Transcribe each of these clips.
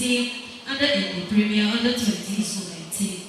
team and the Indy Premier under 20s women team.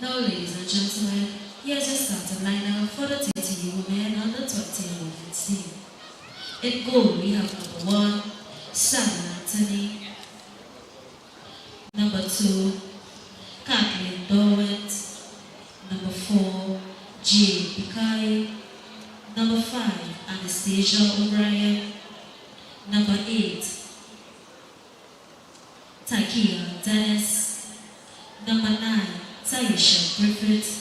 Now, ladies and gentlemen, here's your starting lineup for the TTU Women under 20 women's team. In goal, we have number 1, Sarah Anthony. Number 2, Kathleen Dorwent. Number 4, Jay Pikai. Number 5, Anastasia O'Brien. Number 8, Takia Dennis. Number 9, Taisha Griffith.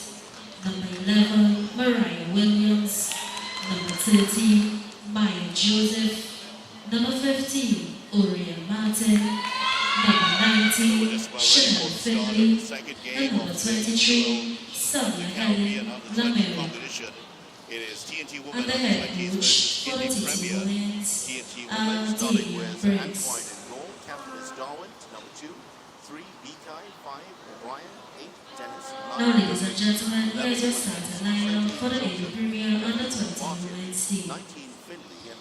Number 11, Mariah Williams. Number 13, Maya Joseph. Number 15, Oriel Martin. Number 19, Chanel Finley. And number 23, Sonia Helen Lamere. And the head coach for the TT Women's, Ato Briggs. Now, ladies and gentlemen, here's your starting lineup for the Indy Premier under 20 women's team.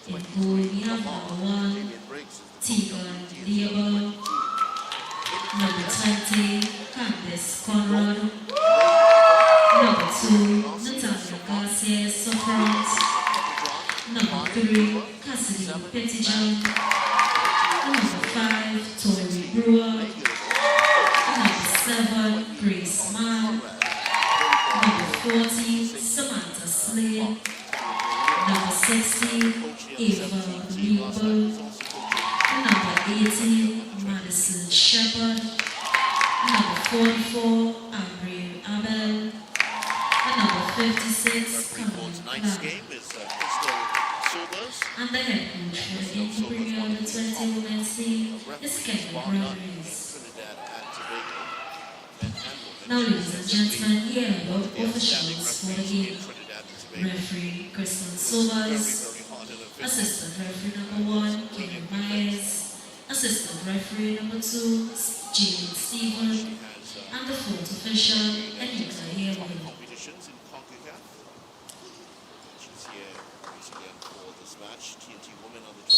In goal, we have number 1, Tegan Leopold. Number 20, Candice Conrad. Number 2, Natalia Garcia Sofrant. Number 3, Cassidy Pettijohn. Number 5, Tori Brewer. Number 7, Grace Mann. Number 14, Samantha Slade. Number 16, Ava Leopold. Number 18, Madison Shepard. Number 44, Ambrose Abel. And number 56, Camille Clark. And the head coach for the Indy Premier under 20 women's team is Kevin Rodriguez. Now, ladies and gentlemen, here are the officials for the game. Referee Kristen Sobers. Assistant referee number 1, Kevin Myers. Assistant referee number 2, Jane Stephen. And the fourth official, Anita Hayward. Match, TNT Women under 20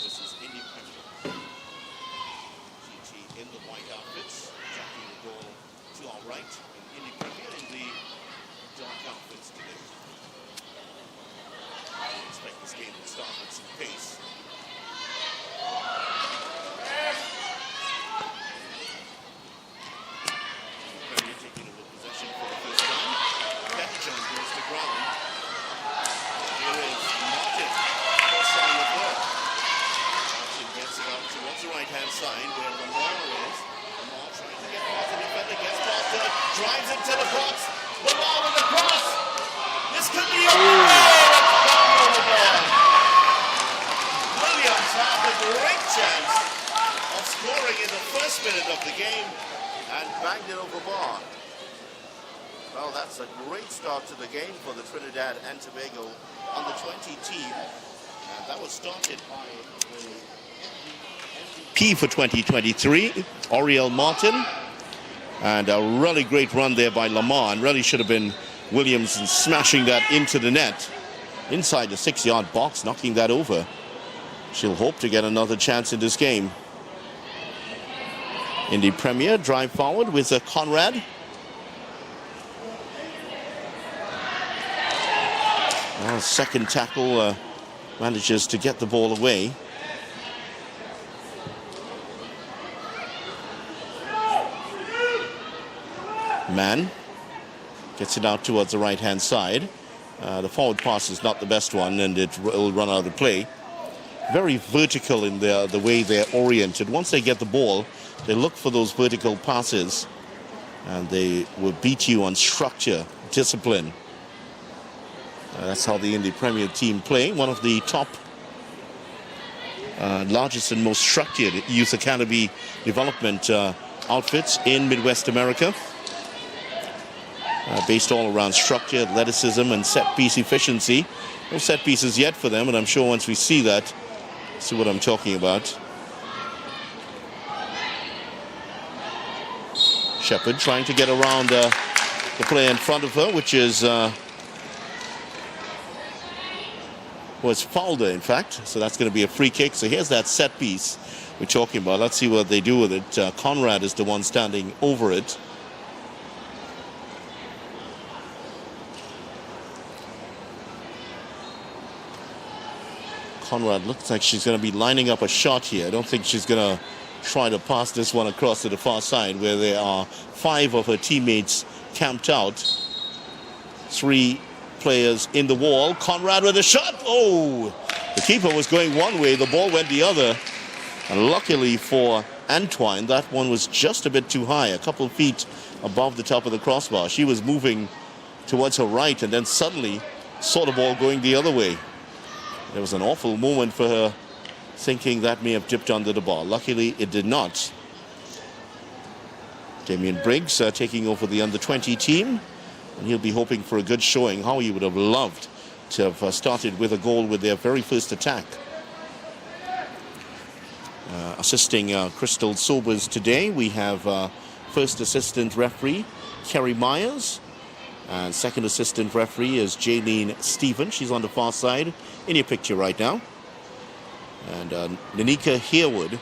versus Indy Premier. TNT in the white outfits, jacking the goal to our right, and Indy Premier in the dark outfits today. game will start with some pace. Premier taking over possession for the first time. Pettijohn goes to ground. Here is Martin. First sign of work. Martin gets it out towards the right-hand side where Lamar is. Lamar trying to get past the defender, gets past it, drives into the box. Lamar with the cross. This could be a Williams had a great chance of scoring in the first minute of the game and banged it over bar. Well, that's a great start to the game for the Trinidad and Tobago under-20 team. And that was started by the P for 2023, Oriel Martin. And a really great run there by Lamar, and really should have been Williams smashing that into the net. Inside the 6-yard box, knocking that over. She'll hope to get another chance in this game. Indy Premier drive forward with Conrad. Well, second tackle manages to get the ball away. Mann gets it out towards the right-hand side. The forward pass is not the best one, and it will run out of play. Very vertical in the way they're oriented. Once they get the ball, they look for those vertical passes, and they will beat you on structure, discipline. That's how the Indy Premier team play. One of the top, largest and most structured youth academy development outfits in Midwest America. Based all around structure, athleticism, and set-piece efficiency. No set pieces yet for them, and I'm sure once we see that, see what I'm talking about. Shepherd trying to get around the player in front of her, which is was fouled her, in fact. So that's going to be a free kick. So here's that set piece we're talking about. Let's see what they do with it. Conrad is the one standing over it. Conrad looks like she's going to be lining up a shot here. I don't think she's going to try to pass this one across to the far side where there are 5 of her teammates camped out. 3 players in the wall. Conrad with a shot. Oh, the keeper was going one way, the ball went the other. And luckily for Antoine, that one was just a bit too high, a couple of feet above the top of the crossbar. She was moving towards her right and then suddenly saw the ball going the other way. There was an awful moment for her, thinking that may have dipped under the bar. Luckily, it did not. Damien Briggs taking over the under-20 team, and he'll be hoping for a good showing. How he would have loved to have started with a goal with their very first attack. Assisting Crystal Sobers today, we have first assistant referee Kerry Myers, and second assistant referee is Jaylene Stephen. She's on the far side in your picture right now. And Nanika Harewood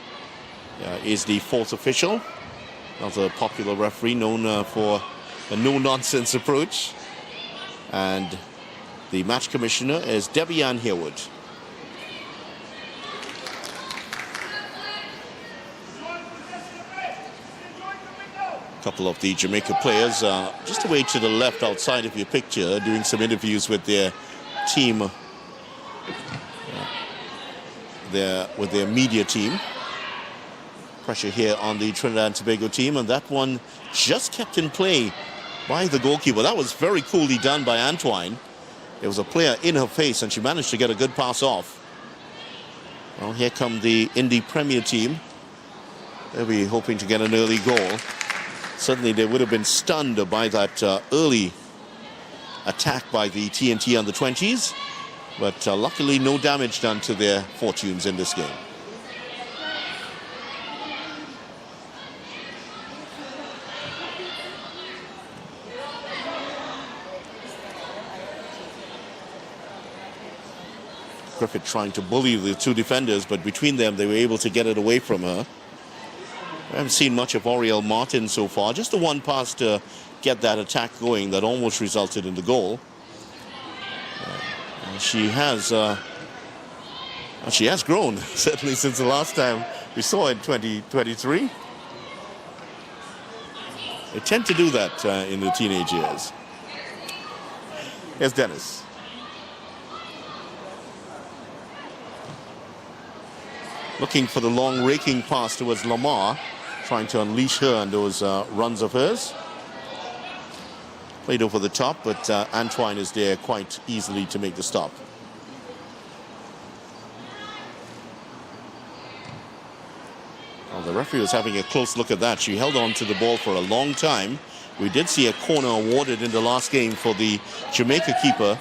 is the fourth official. Another popular referee known for a no-nonsense approach. And the match commissioner is Debbie Ann Harewood. A couple of the Jamaica players just away to the left outside of your picture doing some interviews with their team, with their media team. Pressure here on the Trinidad and Tobago team, and that one just kept in play by the goalkeeper. That was very coolly done by Antoine. There was a player in her face and she managed to get a good pass off. Well, here come the Indy Premier team. They'll be hoping to get an early goal. Certainly they would have been stunned by that early attack by the TNT under-20s, but luckily no damage done to their fortunes in this game. Griffith trying to bully the 2 defenders, but between them they were able to get it away from her. I haven't seen much of Oriel Martin so far. Just the one pass to get that attack going that almost resulted in the goal. She has Well, she has grown, certainly since the last time we saw her in 2023. They tend to do that in the teenage years. Here's Dennis. Looking for the long raking pass towards Lamar, trying to unleash her on those runs of hers. Played over the top, but Antoine is there quite easily to make the stop. Well, the referee was having a close look at that. She held on to the ball for a long time. We did see a corner awarded in the last game for the Jamaica keeper,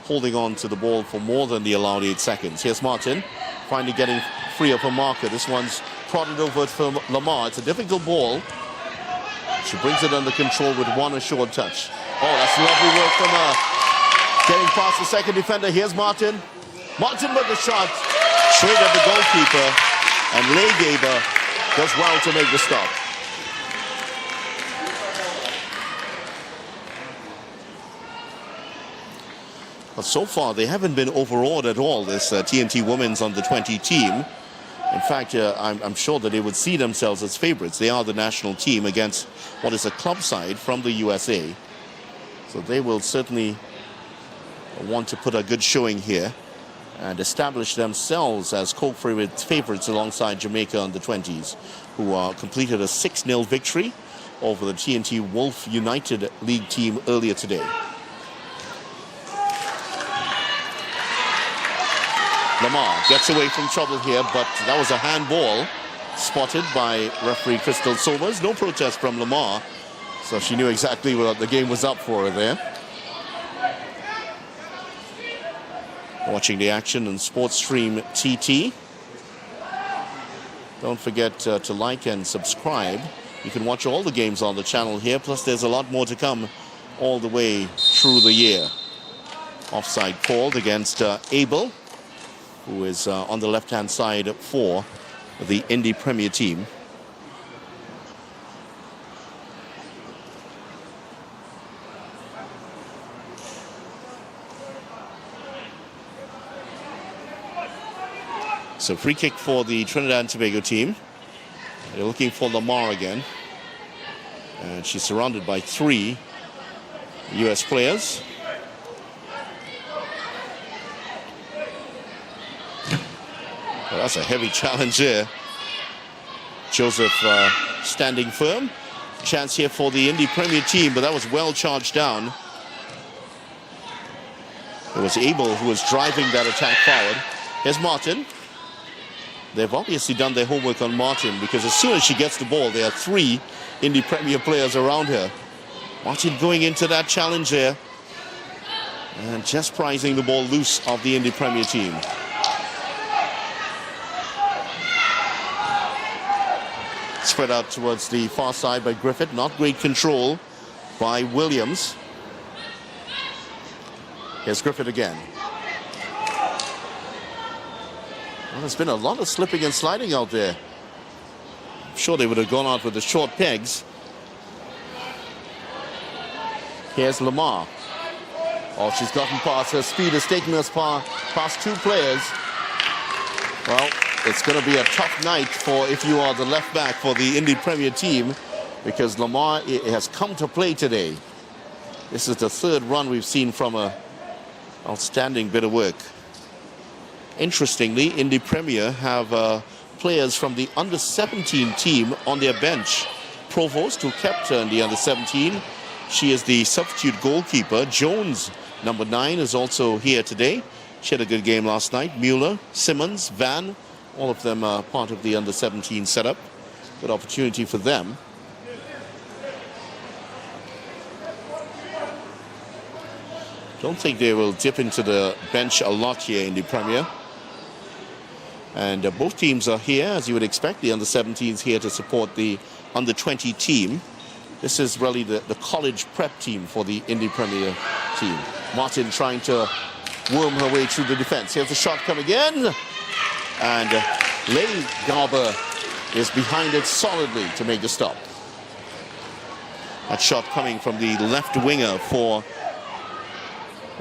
holding on to the ball for more than the allowed 8 seconds. Here's Martin, finally getting free of her marker. This one's prodded over for Lamar. It's a difficult ball. She brings it under control with one assured touch. Oh, that's lovely work from her. Getting past the second defender. Here's Martin. Martin with the shot. Straight at the goalkeeper. And Leigh does well to make the stop. But so far, they haven't been overawed at all, this TNT Women's Under-20 team. In fact, I'm sure that they would see themselves as favorites. They are the national team against what is a club side from the USA. So they will certainly want to put a good showing here and establish themselves as co-favorites alongside Jamaica Under-20s, who completed a 6-0 victory over the TNT Wolf United League team earlier today. Lamar gets away from trouble here, but that was a handball spotted by referee Crystal Sobers. No protest from Lamar, so she knew exactly what the game was up for her there. Watching the action on Sportstream TT. Don't forget to like and subscribe. You can watch all the games on the channel here, plus there's a lot more to come all the way through the year. Offside called against Abel, who is on the left-hand side for the Indy Premier team. So free kick for the Trinidad Tobago team. They're looking for Lamar again. And she's surrounded by 3 US players. Well, that's a heavy challenge there. Joseph standing firm. Chance here for the Indy Premier team, but that was well charged down. It was Abel who was driving that attack forward. Here's Martin. They've obviously done their homework on Martin, because as soon as she gets the ball, there are 3 Indy Premier players around her. Martin going into that challenge there and just prizing the ball loose of the Indy Premier team. Spread out towards the far side by Griffith. Not great control by Williams. Here's Griffith again. Well, there's been a lot of slipping and sliding out there. I'm sure they would have gone out with the short pegs. Here's Lamar. Oh, she's gotten past. Her speed has taken us past 2 players. Well, it's going to be a tough night for if you are the left back for the Indy Premier team, because Lamar has come to play today. This is the 3rd run we've seen from a outstanding bit of work. Interestingly, Indy Premier have players from the under-17 team on their bench. Provost, who kept her in the under-17. She is the substitute goalkeeper. Jones, number 9, is also here today. She had a good game last night. Mueller, Simmons, Van, all of them are part of the under-17 setup. Good opportunity for them. Don't think they will dip into the bench a lot here in the Premier. And both teams are here, as you would expect. The under-17s here to support the under-20 team. This is really the college prep team for the Indy Premier team. Martin trying to worm her way through the defense. Here's the shot coming in. And Leigh is behind it solidly to make the stop. That shot coming from the left winger for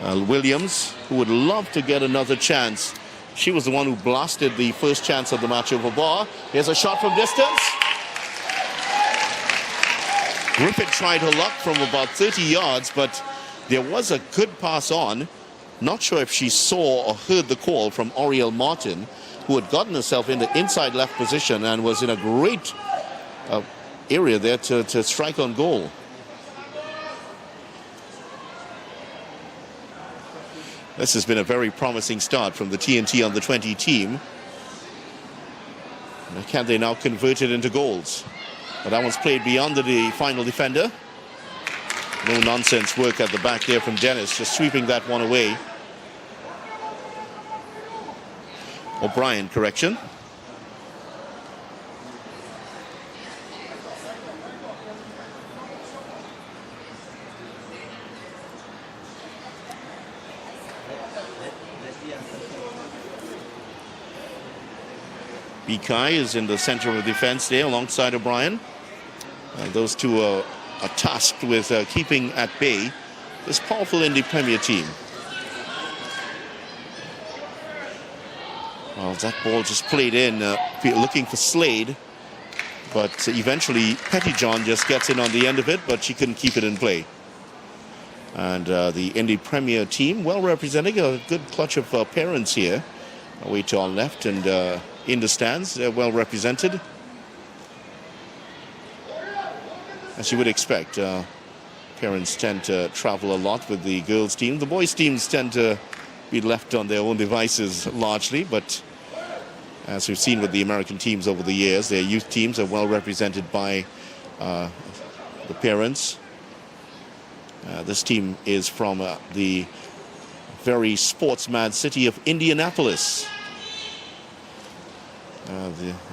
Williams, who would love to get another chance She was the one who blasted the first chance of the match over bar. Here's a shot from distance. Griffith tried her luck from about 30 yards, but there was a good pass on. Not sure if she saw or heard the call from Oriel Martin, who had gotten herself in the inside left position and was in a great area there to strike on goal. This has been a very promising start from the TNT under-20 team. Can they now convert it into goals? But that one's played beyond the final defender. No nonsense work at the back there from Dennis, just sweeping that one away. O'Brien, correction. Bikai is in the center of the defense there alongside O'Brien. Those two are tasked with keeping at bay this powerful Indy Premier team. Well, that ball just played in, looking for Slade. But eventually, Pettyjohn just gets in on the end of it, but she couldn't keep it in play. And the Indy Premier team, well representing a good clutch of parents here. Away to our left and in the stands, they're well represented. As you would expect, parents tend to travel a lot with the girls' team. The boys' teams tend to be left on their own devices largely, but as we've seen with the American teams over the years, their youth teams are well represented by the parents. This team is from the very sports-mad city of Indianapolis.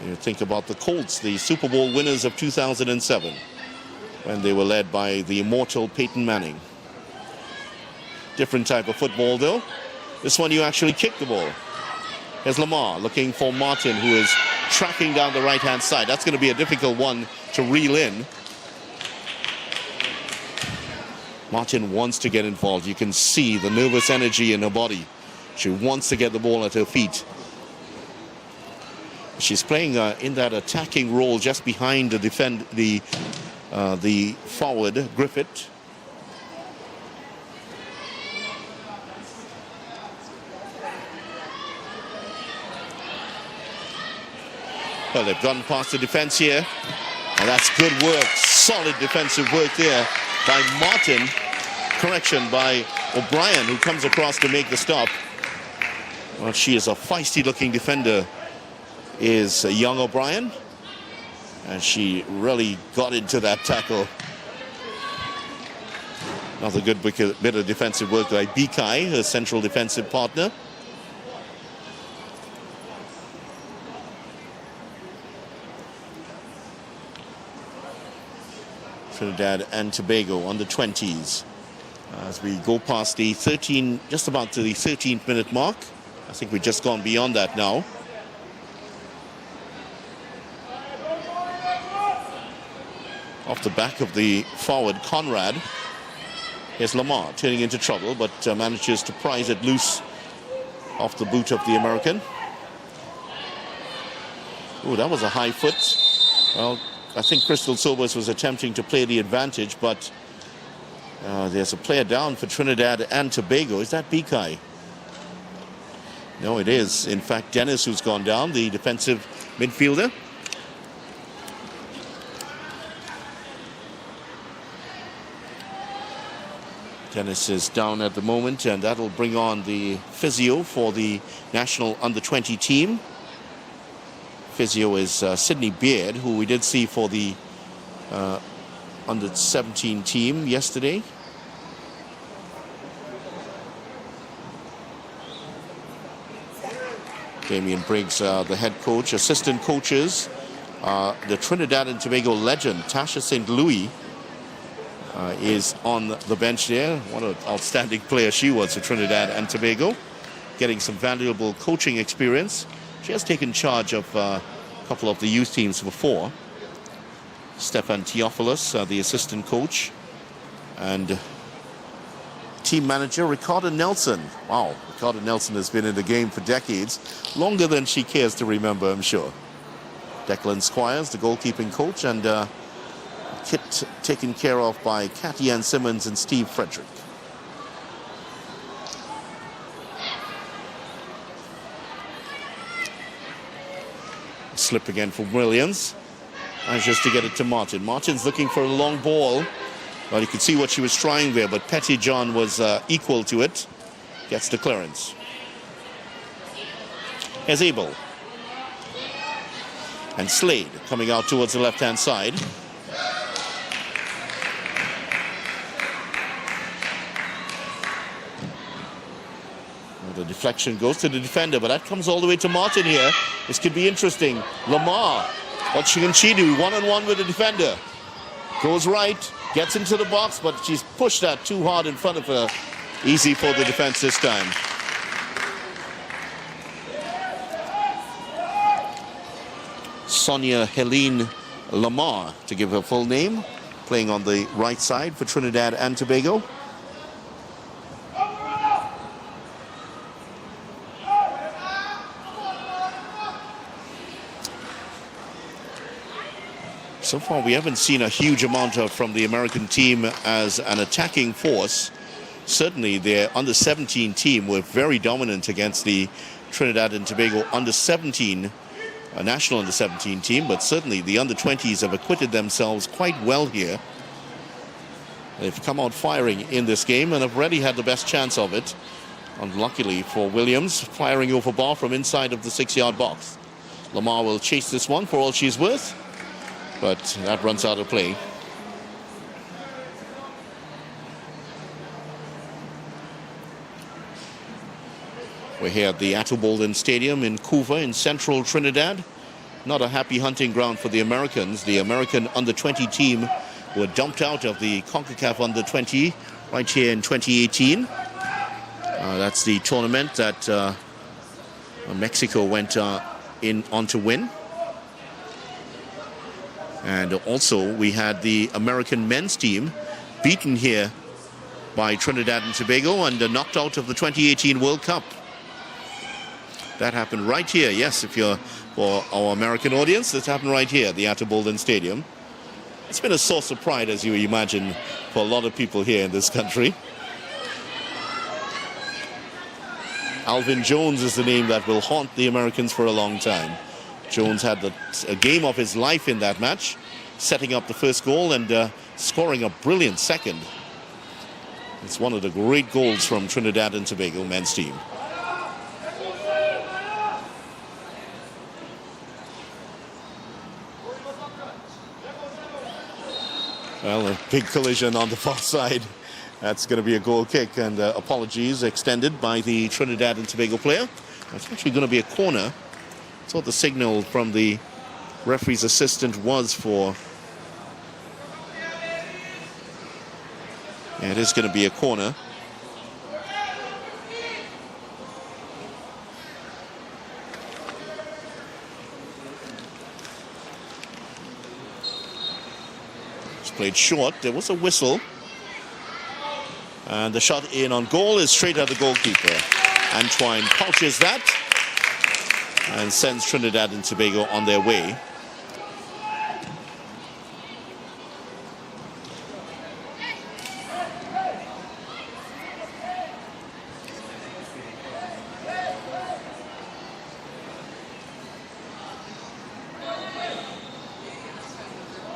You think about the Colts, the Super Bowl winners of 2007, when they were led by the immortal Peyton Manning. Different type of football, though. This one you actually kick the ball. Here's Lamar looking for Martin, who is tracking down the right-hand side. That's going to be a difficult one to reel in. Martin wants to get involved. You can see the nervous energy in her body. She wants to get the ball at her feet. She's playing in that attacking role just behind the forward, Griffith. Well, they've gone past the defense here. And that's good work. Solid defensive work there by Martin. Correction by O'Brien, who comes across to make the stop. Well, she is a feisty-looking defender, is young O'Brien. And she really got into that tackle. Another good bit of defensive work by Bikai, her central defensive partner. Trinidad and Tobago on the 20s. As we go past the 13, just about to the 13th minute mark. I think we've just gone beyond that now. Off the back of the forward, Conrad. Here's Lamar turning into trouble, but manages to prize it loose off the boot of the American. Oh, that was a high foot. Well, I think Crystal Sobers was attempting to play the advantage, but there's a player down for Trinidad and Tobago. Is that Bikai? No, it is. In fact, Dennis, who's gone down, the defensive midfielder. Dennis is down at the moment, and that'll bring on the physio for the national under-20 team. Physio is Sydney Beard, who we did see for the under-17 team yesterday. Damien Briggs, the head coach. Assistant coaches, the Trinidad and Tobago legend, Tasha St. Louis, is on the bench there. What an outstanding player she was for Trinidad and Tobago, getting some valuable coaching experience. She has taken charge of a couple of the youth teams before. Stefan Theophilus, the assistant coach, and team manager, Ricardo Nelson. Wow, Ricardo Nelson has been in the game for decades, longer than she cares to remember, I'm sure. Declan Squires, the goalkeeping coach, and kit taken care of by Cathy Ann Simmons and Steve Frederick. Slip again from Williams. Manages to get it to Martin. Martin's looking for a long ball. Well, you could see what she was trying there, but Pettyjohn was equal to it. Gets the clearance. Here's Abel. And Slade coming out towards the left-hand side. Well, the deflection goes to the defender, but that comes all the way to Martin here. This could be interesting. Lamar, what can she do? One-on-one with the defender. Goes right, gets into the box, but she's pushed that too hard in front of her. Easy for the defense this time. Sonia Helene Lamar, to give her full name, playing on the right side for Trinidad and Tobago. So far, we haven't seen a huge amount from the American team as an attacking force. Certainly, their under-17 team were very dominant against the Trinidad and Tobago under-17, national under-17 team, but certainly the under-20s have acquitted themselves quite well here. They've come out firing in this game and have already had the best chance of it. Unluckily for Williams, firing over bar from inside of the 6-yard box. Lamar will chase this one for all she's worth, but that runs out of play. We're here at the Ato Bolden Stadium in Couva in central Trinidad. Not a happy hunting ground for the Americans. The American under-20 team were dumped out of the CONCACAF under-20 right here in 2018. That's the tournament that Mexico went on to win. And also we had the American men's team beaten here by Trinidad and Tobago and knocked out of the 2018 World Cup. That happened right here. Yes, if you're for our American audience, this happened right here at the Ato Bolden Stadium. It's been a source of pride, as you imagine, for a lot of people here in this country. Alvin Jones is the name that will haunt the Americans for a long time. Jones had a game of his life in that match, setting up the first goal and scoring a brilliant second. It's one of the great goals from Trinidad and Tobago men's team. Well, a big collision on the far side. That's going to be a goal kick, and apologies extended by the Trinidad and Tobago player. It's actually going to be a corner. That's what the signal from the referee's assistant was for. Yeah, it is going to be a corner. It's played short. There was a whistle. And the shot in on goal is straight at the goalkeeper. Antoine pouches that and sends Trinidad and Tobago on their way.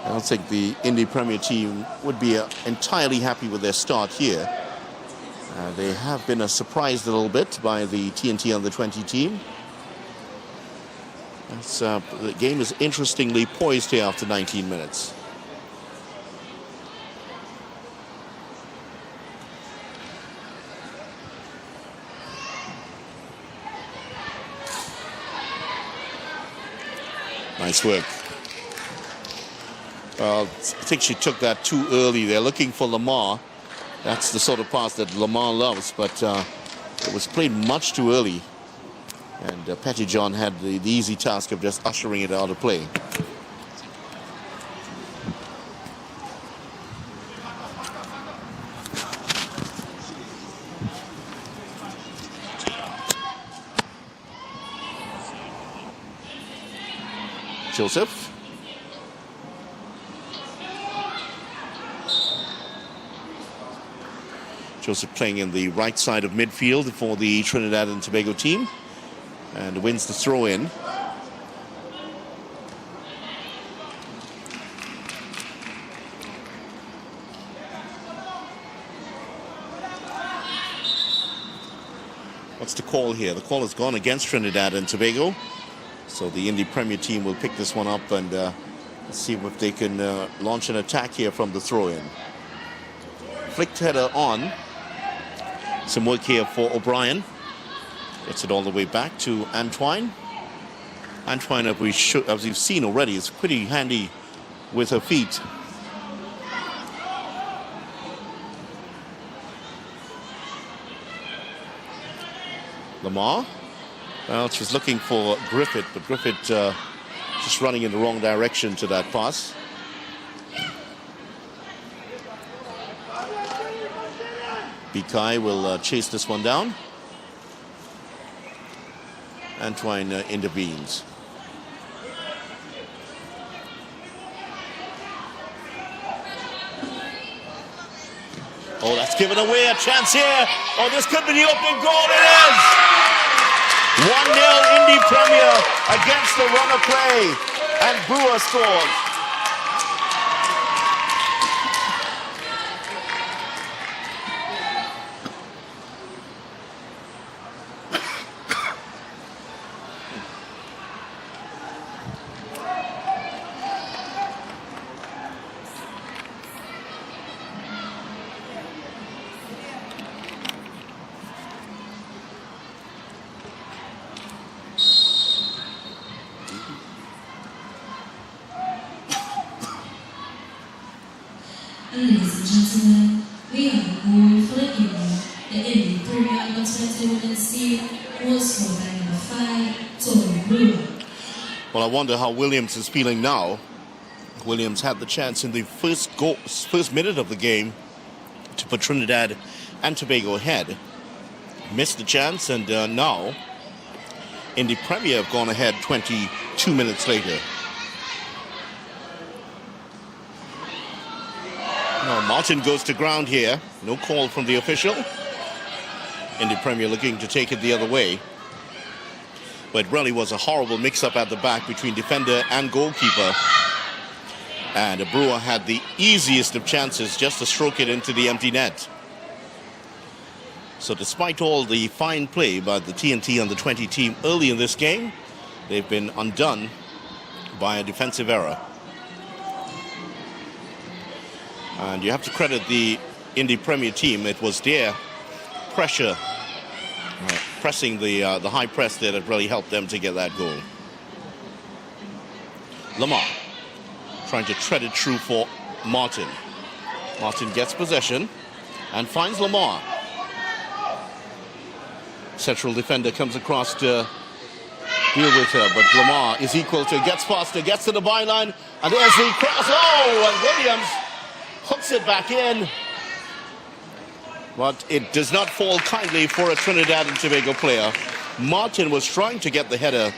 I don't think the Indy Premier team would be entirely happy with their start here. They have been surprised a little bit by the TNT under-20 team. The game is interestingly poised here after 19 minutes. Nice work. I think she took that too early. They're looking for Lamar. That's the sort of pass that Lamar loves, but it was played much too early. And Pettyjohn had the easy task of just ushering it out of play. Joseph. Joseph playing in the right side of midfield for the Trinidad and Tobago team, and wins the throw-in. What's the call here? The call has gone against Trinidad and Tobago. So the Indy Premier team will pick this one up and see if they can launch an attack here from the throw-in. Flicked header on. Some work here for O'Brien. Gets it all the way back to Antoine. Antoine, as we've seen already, is pretty handy with her feet. Lamar. Well, she's looking for Griffith, but Griffith just running in the wrong direction to that pass. Bikai will chase this one down. Antoine intervenes. Oh, that's given away a chance here. Oh, this could be the opening goal. It is! 1-0 Indy Premier against the run of play, and Brewer scores. Ladies and gentlemen, we have a goal for the Indy. The Indy Premier U20 women's team was scored by number 5, Tony Brewer. Well, I wonder how Williams is feeling now. Williams had the chance in the first minute of the game to put Trinidad and Tobago ahead. Missed the chance, and now Indy Premier have gone ahead 22 minutes later. Now Martin goes to ground here. No call from the official. Indy Premier looking to take it the other way. But it really was a horrible mix-up at the back between defender and goalkeeper. And Brewer had the easiest of chances just to stroke it into the empty net. So despite all the fine play by the TNT under-20 team early in this game, they've been undone by a defensive error. And you have to credit the Indy Premier team. It was their pressure, pressing the high press there that really helped them to get that goal. Lamar trying to tread it through for Martin. Martin gets possession and finds Lamar. Central defender comes across to deal with her, but Lamar is equal to, gets faster, gets to the byline, and there's the cross. Oh, and Williams hooks it back in, but it does not fall kindly for a Trinidad and Tobago player. Martin was trying to get the header,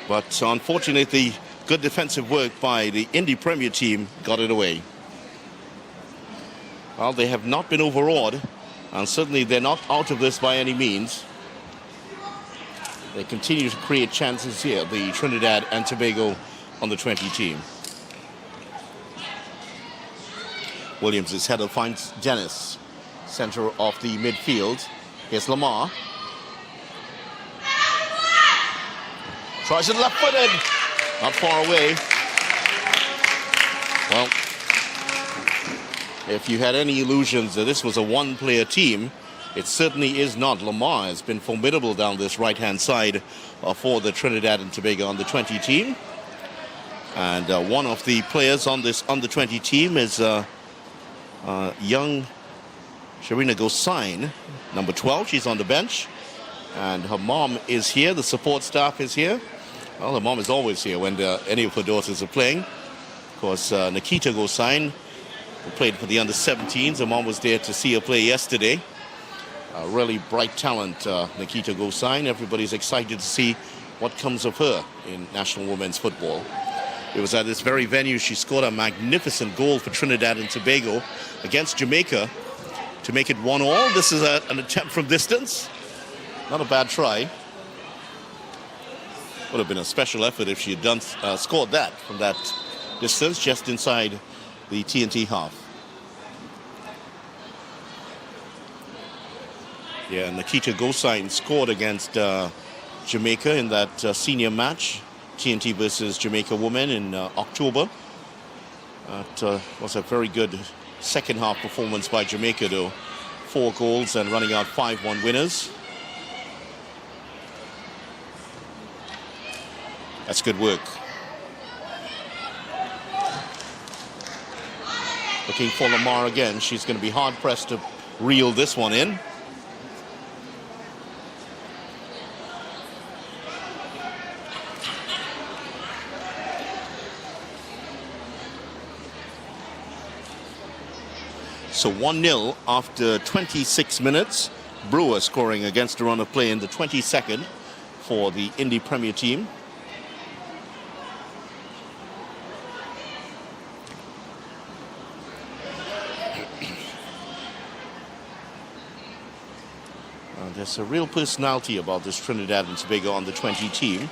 but unfortunately, good defensive work by the Indy Premier team got it away. Well, they have not been overawed, and certainly they're not out of this by any means. They continue to create chances here, the Trinidad and Tobago under-20 team. Williams' header finds Dennis, center of the midfield. Here's Lamar. Tries it left-footed. Not far away. Well, if you had any illusions that this was a one-player team, it certainly is not. Lamar has been formidable down this right-hand side for the Trinidad and Tobago under-20 team. And one of the players on this under-20 team is young Sharina Gosain, number 12. She's on the bench. And her mom is here. The support staff is here. Well, her mom is always here when any of her daughters are playing. Of course, Nikita Gosain, who played for the under-17s. Her mom was there to see her play yesterday. A really bright talent, Nikita Gosain. Everybody's excited to see what comes of her in National Women's Football. It was at this very venue she scored a magnificent goal for Trinidad and Tobago against Jamaica to make it 1-1. This is an attempt from distance. Not a bad try. Would have been a special effort if she had scored that from that distance, just inside the TNT half. Yeah, Nikita Gosain scored against Jamaica in that senior match, TNT versus Jamaica women in October. It was a very good second half performance by Jamaica, though. 4 goals and running out 5-1 winners. That's good work. Looking for Lamar again. She's going to be hard-pressed to reel this one in. So 1-0 after 26 minutes. Brewer scoring against a run of play in the 22nd for the Indy Premier team. There's a real personality about this Trinidad and Tobago on the 20 team.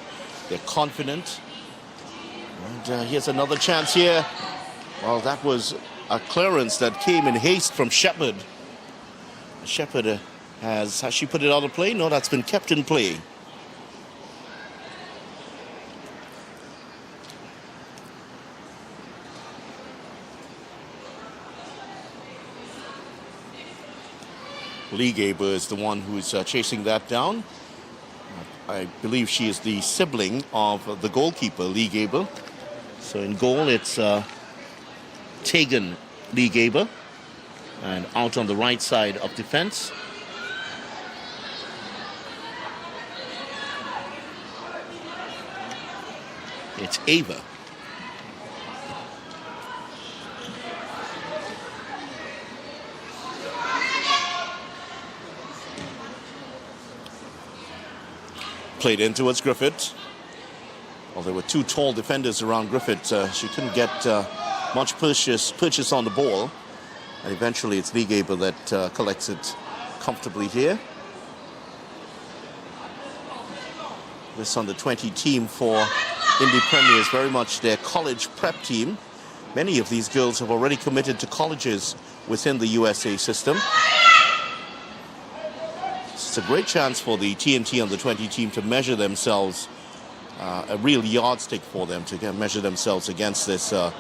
They're confident. And here's another chance here. Well, that was a clearance that came in haste from Shepherd. Shepherd has she put it out of play? No, that's been kept in play. Lee Gaber is the one who's chasing that down. I believe she is the sibling of the goalkeeper, Lee Gaber. So in goal, it's Tegan Lee Gaber. And out on the right side of defense, it's Ava. Played in towards Griffith. Well, there were 2 tall defenders around Griffith. She couldn't get much purchase on the ball. And eventually it's Lee Gaber that collects it comfortably here. This under 20 team for Indy Premier is very much their college prep team. Many of these girls have already committed to colleges within the USA system. It's a great chance for the TNT under 20 team to measure themselves, a real yardstick for them to measure themselves against this a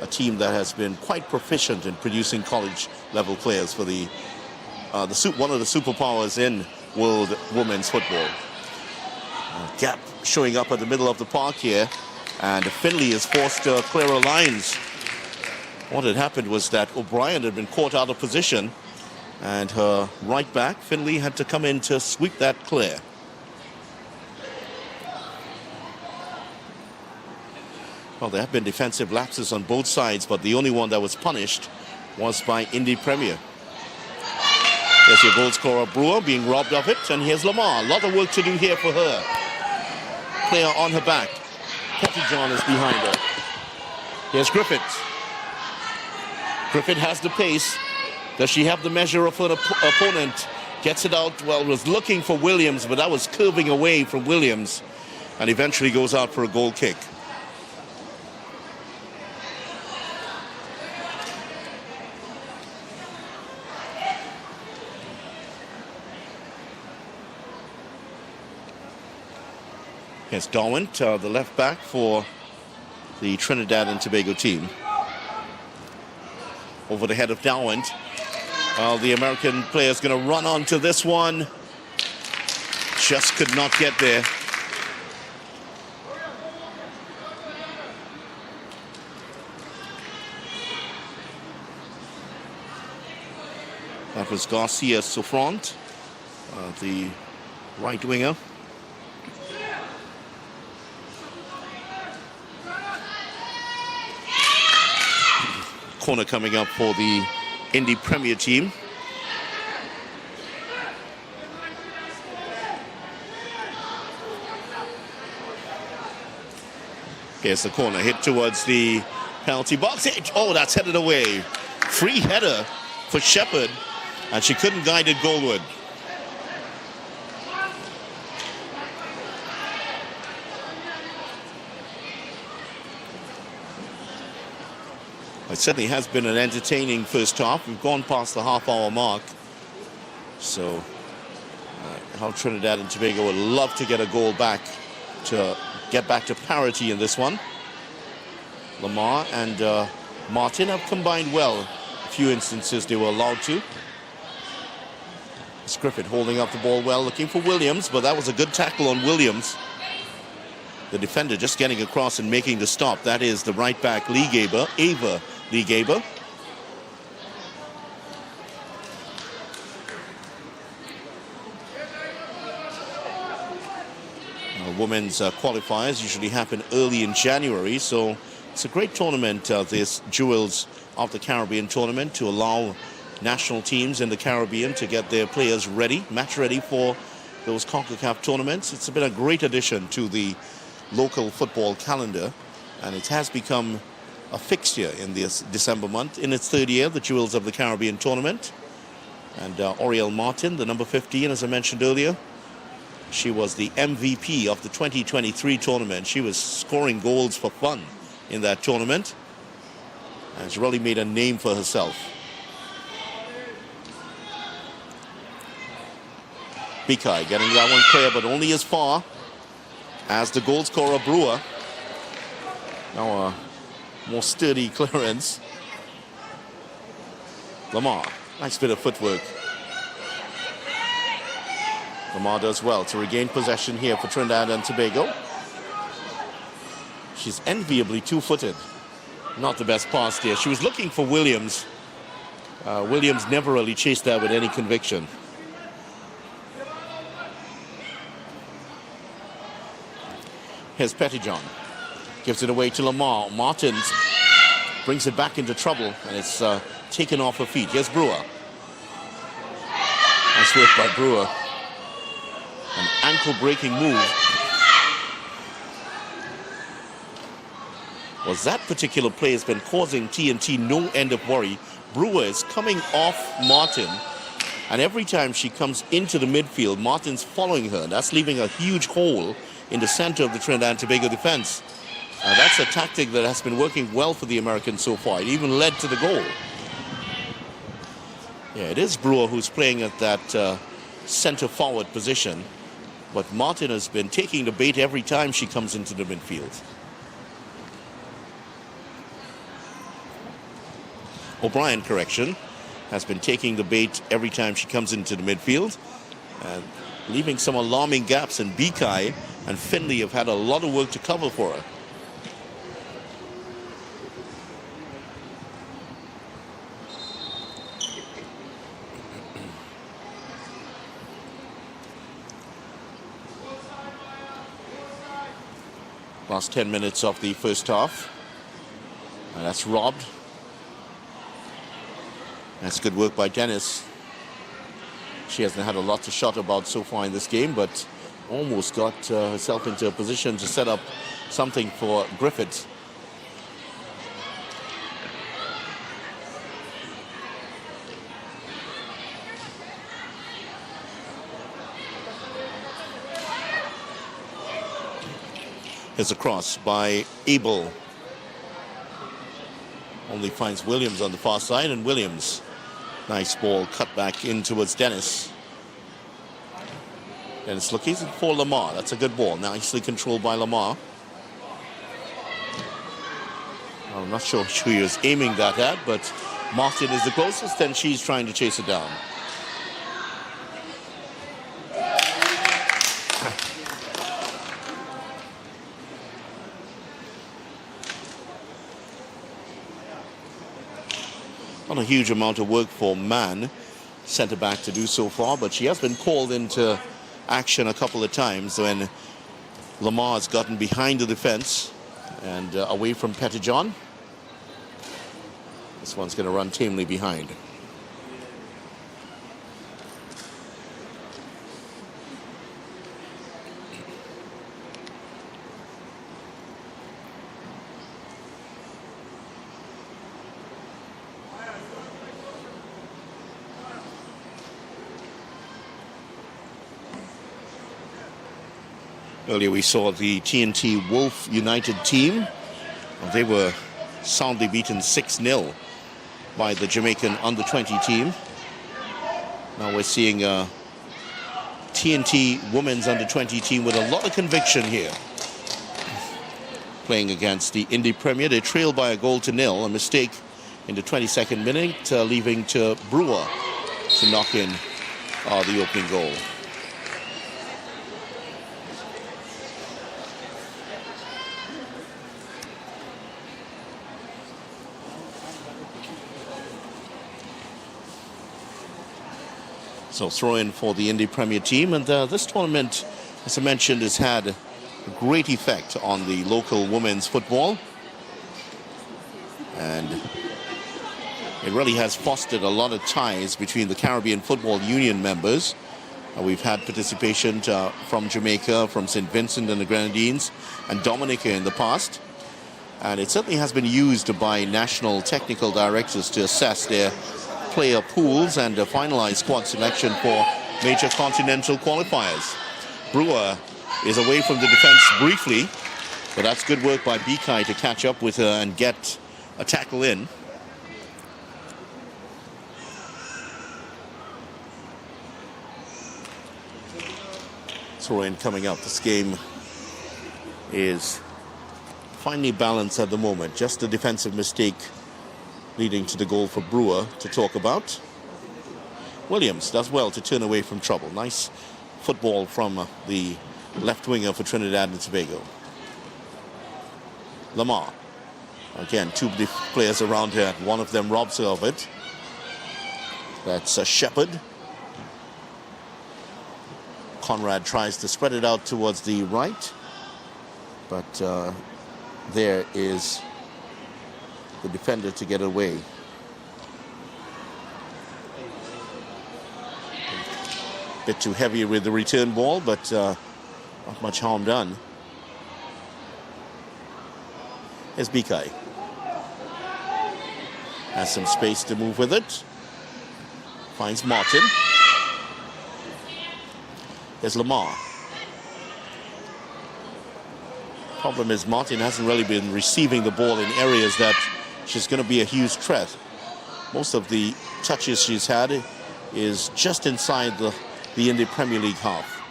team that has been quite proficient in producing college level players for one of the superpowers in world women's football. Gap showing up at the middle of the park here, and Finley is forced to clear her lines. What had happened was that O'Brien had been caught out of position, and her right back, Finley, had to come in to sweep that clear. Well, there have been defensive lapses on both sides, but the only one that was punished was by Indy Premier. There's your goal scorer, Brewer, being robbed of it, and here's Lamar. A lot of work to do here for her. Player on her back. Pettyjohn is behind her. Here's Griffith. Griffith has the pace. Does she have the measure of her opponent? Gets it out. Well, was looking for Williams, but that was curving away from Williams, and eventually goes out for a goal kick. Here's Darwin, the left back for the Trinidad and Tobago team. Over the head of Darwin. The American player is going to run onto this one. Just could not get there. That was Garcia Sofront, the right winger. Corner coming up for the Indy Premier team. Here's the corner, hit towards the penalty box. Oh, that's headed away. Free header for Shepherd, and she couldn't guide it goalward. It certainly has been an entertaining first half. We've gone past the half-hour mark. So, how Trinidad and Tobago would love to get a goal back to get back to parity in this one. Lamar and Martin have combined well. A few instances they were allowed to. It's Griffith holding up the ball well, looking for Williams, but that was a good tackle on Williams. The defender just getting across and making the stop. That is the right back, Ava Lee Gaber. Women's qualifiers usually happen early in January, so it's a great tournament, this Jewels of the Caribbean tournament, to allow national teams in the Caribbean to get their players ready, match ready for those CONCACAF tournaments. It's been a great addition to the local football calendar, and it has become a fixture in this December month. In its third year, the Jewels of the Caribbean tournament. And Oriel Martin, the number 15, as I mentioned earlier, she was the MVP of the 2023 tournament. She was scoring goals for fun in that tournament, and she really made a name for herself. Bikai getting that one clear, but only as far as the goal scorer Brewer. Now a more sturdy clearance. Lamar, nice bit of footwork. Lamar does well to regain possession here for Trinidad and Tobago. She's enviably two-footed. Not the best pass there. She was looking for Williams. Williams never really chased that with any conviction. Here's Pettyjohn. Gives it away to Lamar. Martins brings it back into trouble, and it's taken off her feet. Here's Brewer. Nice work by Brewer. An ankle-breaking move. Well, that particular play has been causing TNT no end of worry. Brewer is coming off Martin, and every time she comes into the midfield, Martin's following her. That's leaving a huge hole in the center of the Trinidad and Tobago defense. That's a tactic that has been working well for the Americans so far. It even led to the goal. Yeah, it is Brewer who's playing at that center forward position, but Martin has been taking the bait every time she comes into the midfield. O'Brien, correction, has been taking the bait every time she comes into the midfield, and leaving some alarming gaps, and Bikai and Finley have had a lot of work to cover for her. Last 10 minutes of the first half. And that's robbed. That's good work by Dennis. She hasn't had a lot to shout about so far in this game, but almost got herself into a position to set up something for Griffith. Here's a cross by Abel. Only finds Williams on the far side, and Williams, nice ball cut back in towards Dennis. Dennis looking for Lamar. That's a good ball, nicely controlled by Lamar. I'm not sure who he was aiming that at, but Martin is the closest, and she's trying to chase it down. Not a huge amount of work for Mann, centre back, to do so far, but she has been called into action a couple of times when Lamar's gotten behind the defense and away from Pettyjohn. This one's going to run tamely behind. Earlier we saw the TNT Wolf United team. They were soundly beaten 6-0 by the Jamaican under-20 team. Now we're seeing a TNT women's under-20 team with a lot of conviction here. Playing against the Indy Premier. They trailed by a 0-0. A mistake in the 22nd minute, leaving to Brewer to knock in the opening goal. So throw in for the Indy Premier team, and this tournament, as I mentioned, has had a great effect on the local women's football, and it really has fostered a lot of ties between the Caribbean Football Union members. We've had participation from Jamaica, from St. Vincent and the Grenadines, and Dominica in the past, and it certainly has been used by national technical directors to assess their player pools and finalize squad selection for major continental qualifiers. Brewer is away from the defense briefly, but that's good work by Bikai to catch up with her and get a tackle in. Throw in coming up. This game is finely balanced at the moment. Just a defensive mistake leading to the goal for Brewer to talk about. Williams does well to turn away from trouble. Nice football from the left winger for Trinidad and Tobago. Lamar. Again, two players around here. One of them robs her of it. That's a Shepherd. Conrad tries to spread it out towards the right. But there is the defender to get away. Bit too heavy with the return ball, but not much harm done. Here's Bikai. Has some space to move with it. Finds Martin. Here's Lamar. Problem is Martin hasn't really been receiving the ball in areas that she's going to be a huge threat. Most of the touches she's had is just inside the Indy Premier League half.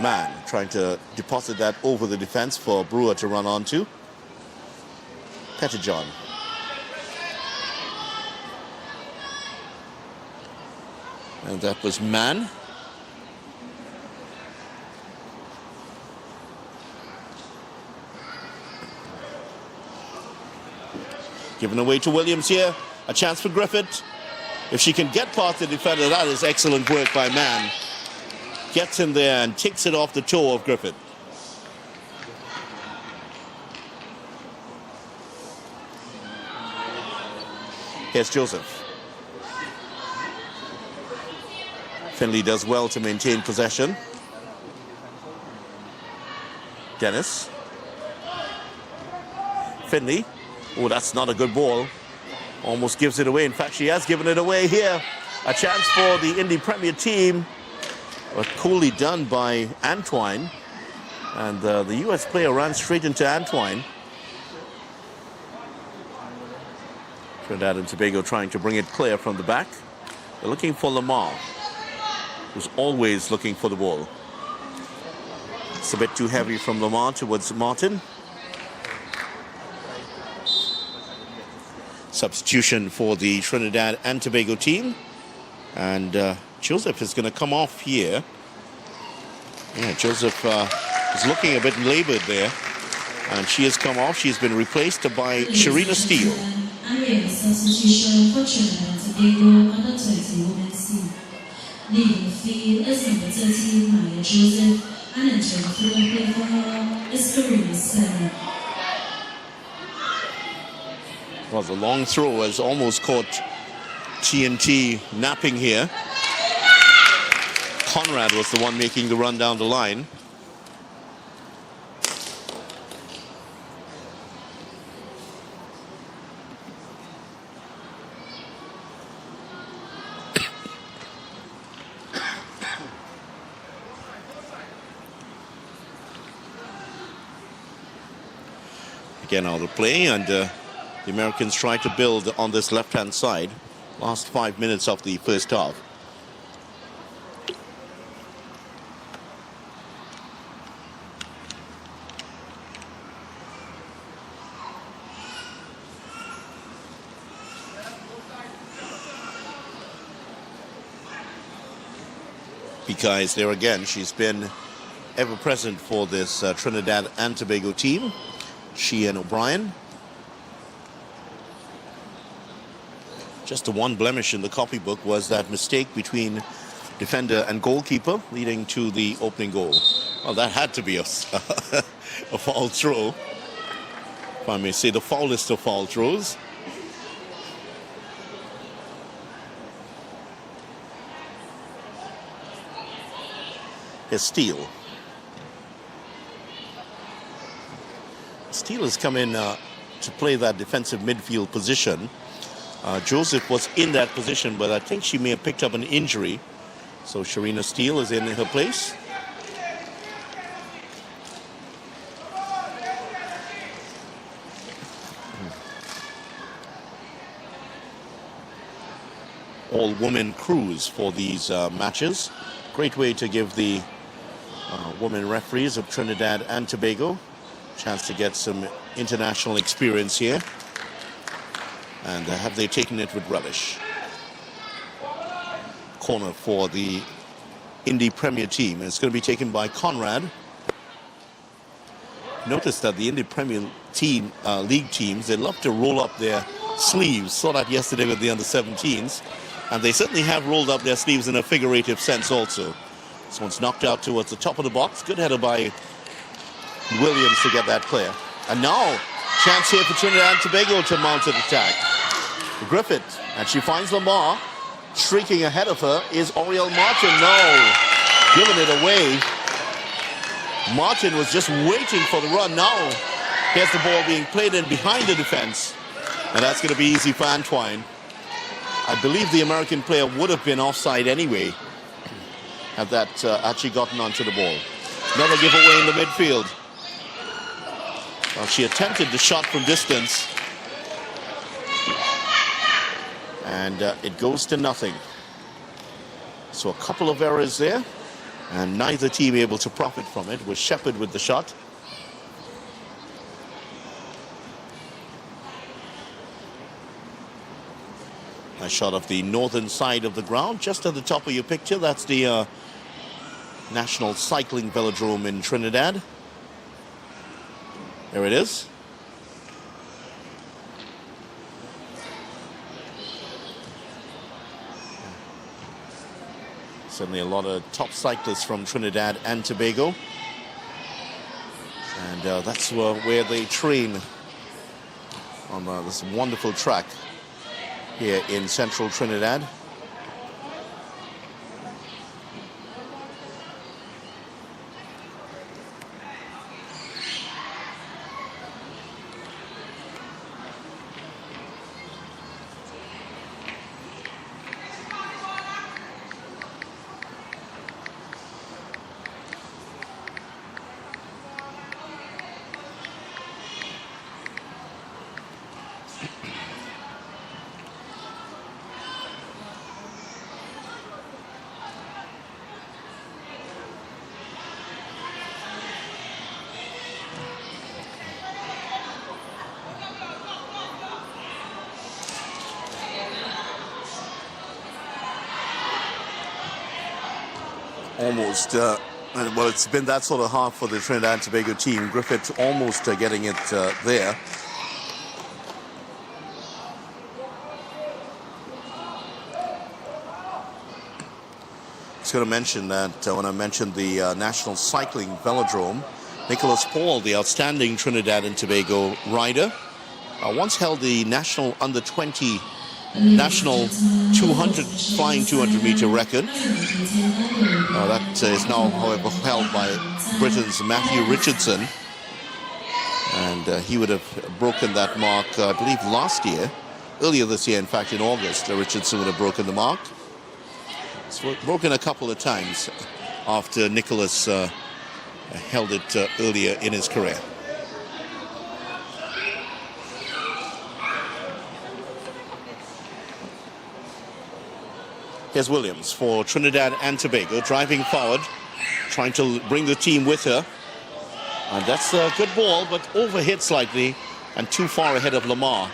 Mann trying to deposit that over the defense for Brewer to run onto. Pettijohn. And that was Mann. Given away to Williams here. A chance for Griffith. If she can get past the defender, that is excellent work by Mann. Gets in there and takes it off the toe of Griffith. Here's Joseph. Finley does well to maintain possession. Dennis. Finley. Oh, that's not a good ball. Almost gives it away. In fact, she has given it away here. A chance for the Indy Premier team. But coolly done by Antwine. And the US player ran straight into Antwine. Trinidad and Tobago trying to bring it clear from the back. They're looking for Lamar, who's always looking for the ball. It's a bit too heavy from Lamar towards Martin. Substitution for the Trinidad and Tobago team. And Joseph is going to come off here. Yeah, Joseph is looking a bit labored there. And she has come off. She's been replaced by Sharina Steele. Substitution for Trinidad and Tobago under 20 women's team. Leading the field is number 13, Maya Joseph, and entering the field and play for her is Karina Senna. Well, the long throw has almost caught TNT napping here. Conrad was the one making the run down the line. again out of play, and the Americans try to build on this left-hand side. Last 5 minutes of the first half. Pika is there again. She's been ever present for this Trinidad and Tobago team. She and O'Brien. Just the one blemish in the copybook was that mistake between defender and goalkeeper, leading to the opening goal. Well, that had to be a foul throw, if I may say, the foulest of foul throws. Here's Steele. Steele has come in to play that defensive midfield position. Joseph was in that position, but I think she may have picked up an injury. So Sharina Steele is in her place. All-women crews for these matches. Great way to give the women referees of Trinidad and Tobago a chance to get some international experience here. And have they taken it with relish? Corner for the Indy Premier team. It's going to be taken by Conrad. Notice that the Indy Premier team, league teams, they love to roll up their sleeves. Saw that yesterday with the under-17s. And they certainly have rolled up their sleeves in a figurative sense also. This one's knocked out towards the top of the box. Good header by Williams to get that clear. And now, chance here for Trinidad and Tobago to mount an attack. Griffith, and she finds Lamar. Shrieking ahead of her is Oriel Martin. No, giving it away. Martin was just waiting for the run. Now, here's the ball being played in behind the defense. And that's going to be easy for Antoine. I believe the American player would have been offside anyway had that actually gotten onto the ball. Another giveaway in the midfield. Well, she attempted the shot from distance. And it goes to nothing. So a couple of errors there, and neither team able to profit from it. Was Shepherd with the shot. A shot of the northern side of the ground, just at the top of your picture. That's the National Cycling Velodrome in Trinidad. There it is. Certainly a lot of top cyclists from Trinidad and Tobago. And that's where they train on this wonderful track here in central Trinidad. Almost, well, it's been that sort of half for the Trinidad and Tobago team. Griffith almost getting it there. I was going to mention that when I mentioned the National Cycling Velodrome, Nicholas Paul, the outstanding Trinidad and Tobago rider, once held the national under-20 national 200 flying 200-meter record. That is now, however, held by Britain's Matthew Richardson, and he would have broken that mark, I believe, last year, earlier this year, in fact, in August. Richardson would have broken the mark. It's broken a couple of times after Nicholas held it earlier in his career. Here's Williams for Trinidad and Tobago, driving forward, trying to bring the team with her. And that's a good ball, but overhit slightly and too far ahead of Lamar.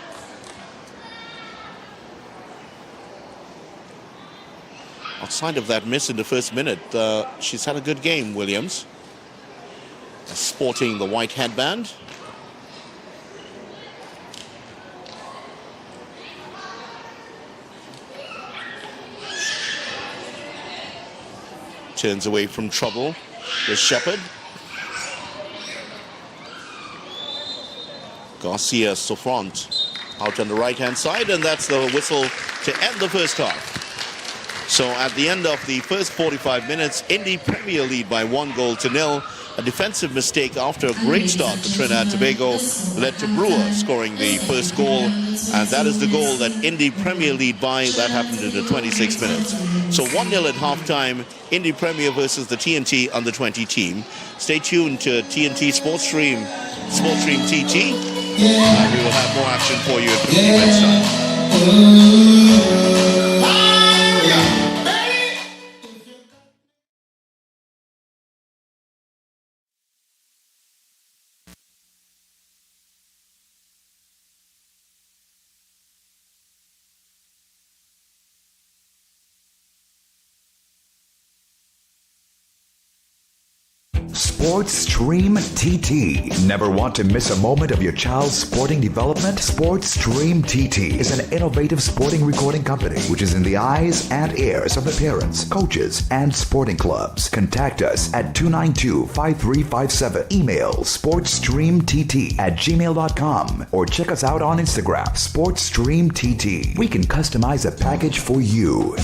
Outside of that miss in the first minute, she's had a good game, Williams. Sporting the white headband. Turns away from trouble with Shepherd. Garcia Sofront out on the right-hand side, and that's the whistle to end the first half. So at the end of the first 45 minutes, Indy Premier lead by 1-0. A defensive mistake after a great start for Trinidad Tobago led to Brewer scoring the first goal, and that is the goal that Indy Premier lead by. That happened in the 26 minutes. So 1-0 at halftime, Indy Premier versus the TNT Under-20 team. Stay tuned to TNT Sportstream TT, and we will have more action for you at 50 minutes time. Sports Stream TT. Never want to miss a moment of your child's sporting development? Sports Stream TT is an innovative sporting recording company which is in the eyes and ears of the parents, coaches, and sporting clubs. Contact us at 292-5357. Email sportsstreamtt@gmail.com or check us out on Instagram, Sports Stream TT. We can customize a package for you.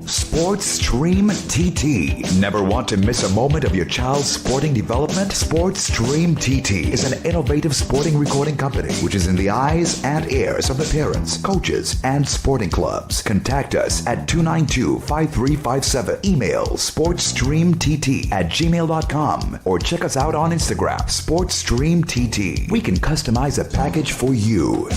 Sports Stream TT. Never want to miss a moment of your child's sporting development? Sports Stream TT is an innovative sporting recording company which is in the eyes and ears of the parents, coaches, and sporting clubs. Contact us at 292-5357. Email sportsstreamtt@gmail.com or check us out on Instagram, Sports Stream TT. We can customize a package for you.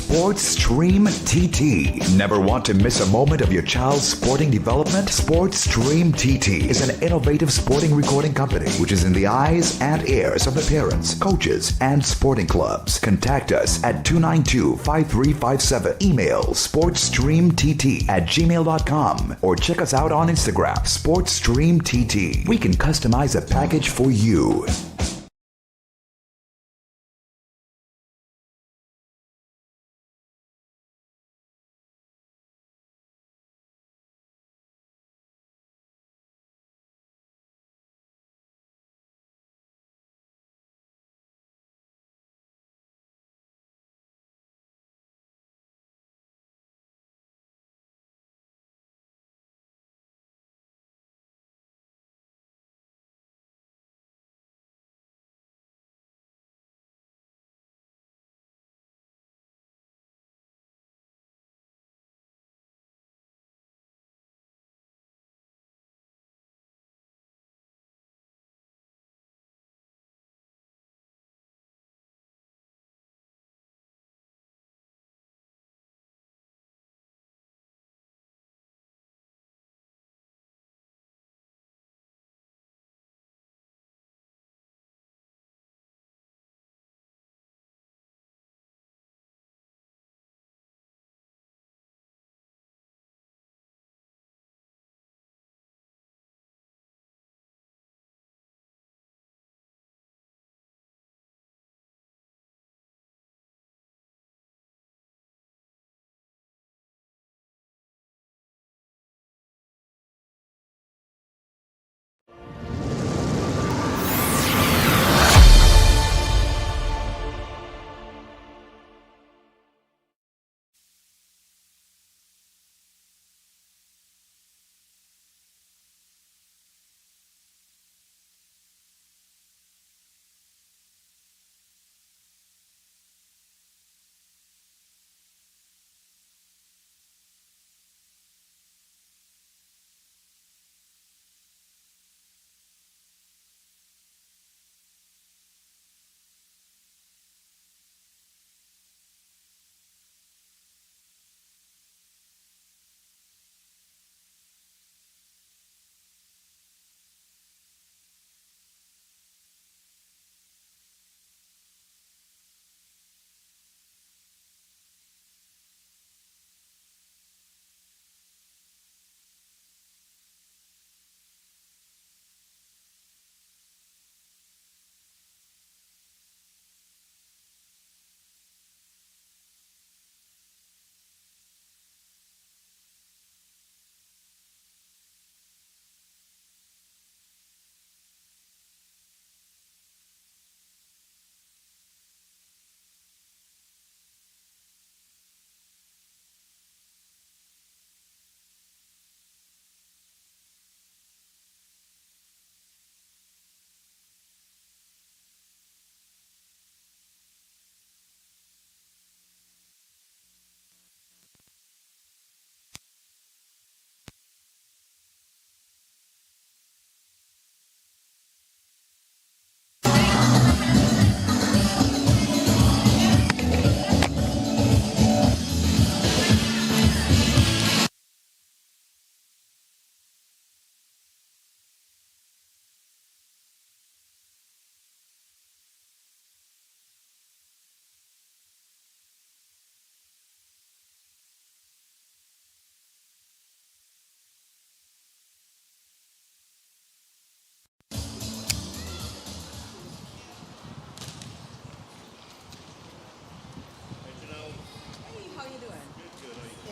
Sports Stream TT. Never want to miss a moment of your child's sporting development? Sports Stream TT is an innovative sporting recording company which is in the eyes and ears of the parents, coaches, and sporting clubs. Contact us at 292-5357. Email sportsstreamtt@gmail.com or check us out on Instagram, Sports Stream TT. We can customize a package for you.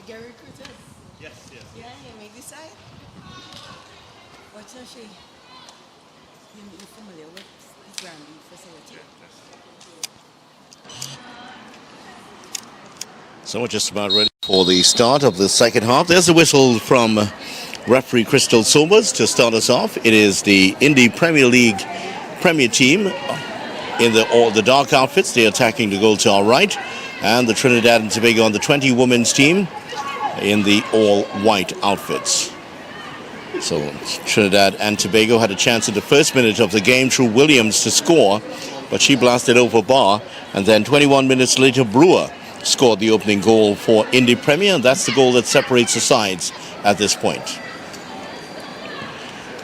Get recruited? Yes. Yeah, you may decide. What's your she? You're familiar with the Granby facility? So we're just about ready for the start of the second half. There's a whistle from referee Crystal Sobers to start us off. It is the Indy Premier League Premier team in the dark outfits. They're attacking the goal to our right. And the Trinidad and Tobago on the 20 women's team in the all-white outfits. So Trinidad and Tobago had a chance at the first minute of the game through Williams to score, but she blasted over bar. And then 21 minutes later, Brewer scored the opening goal for Indy Premier, and that's the goal that separates the sides at this point.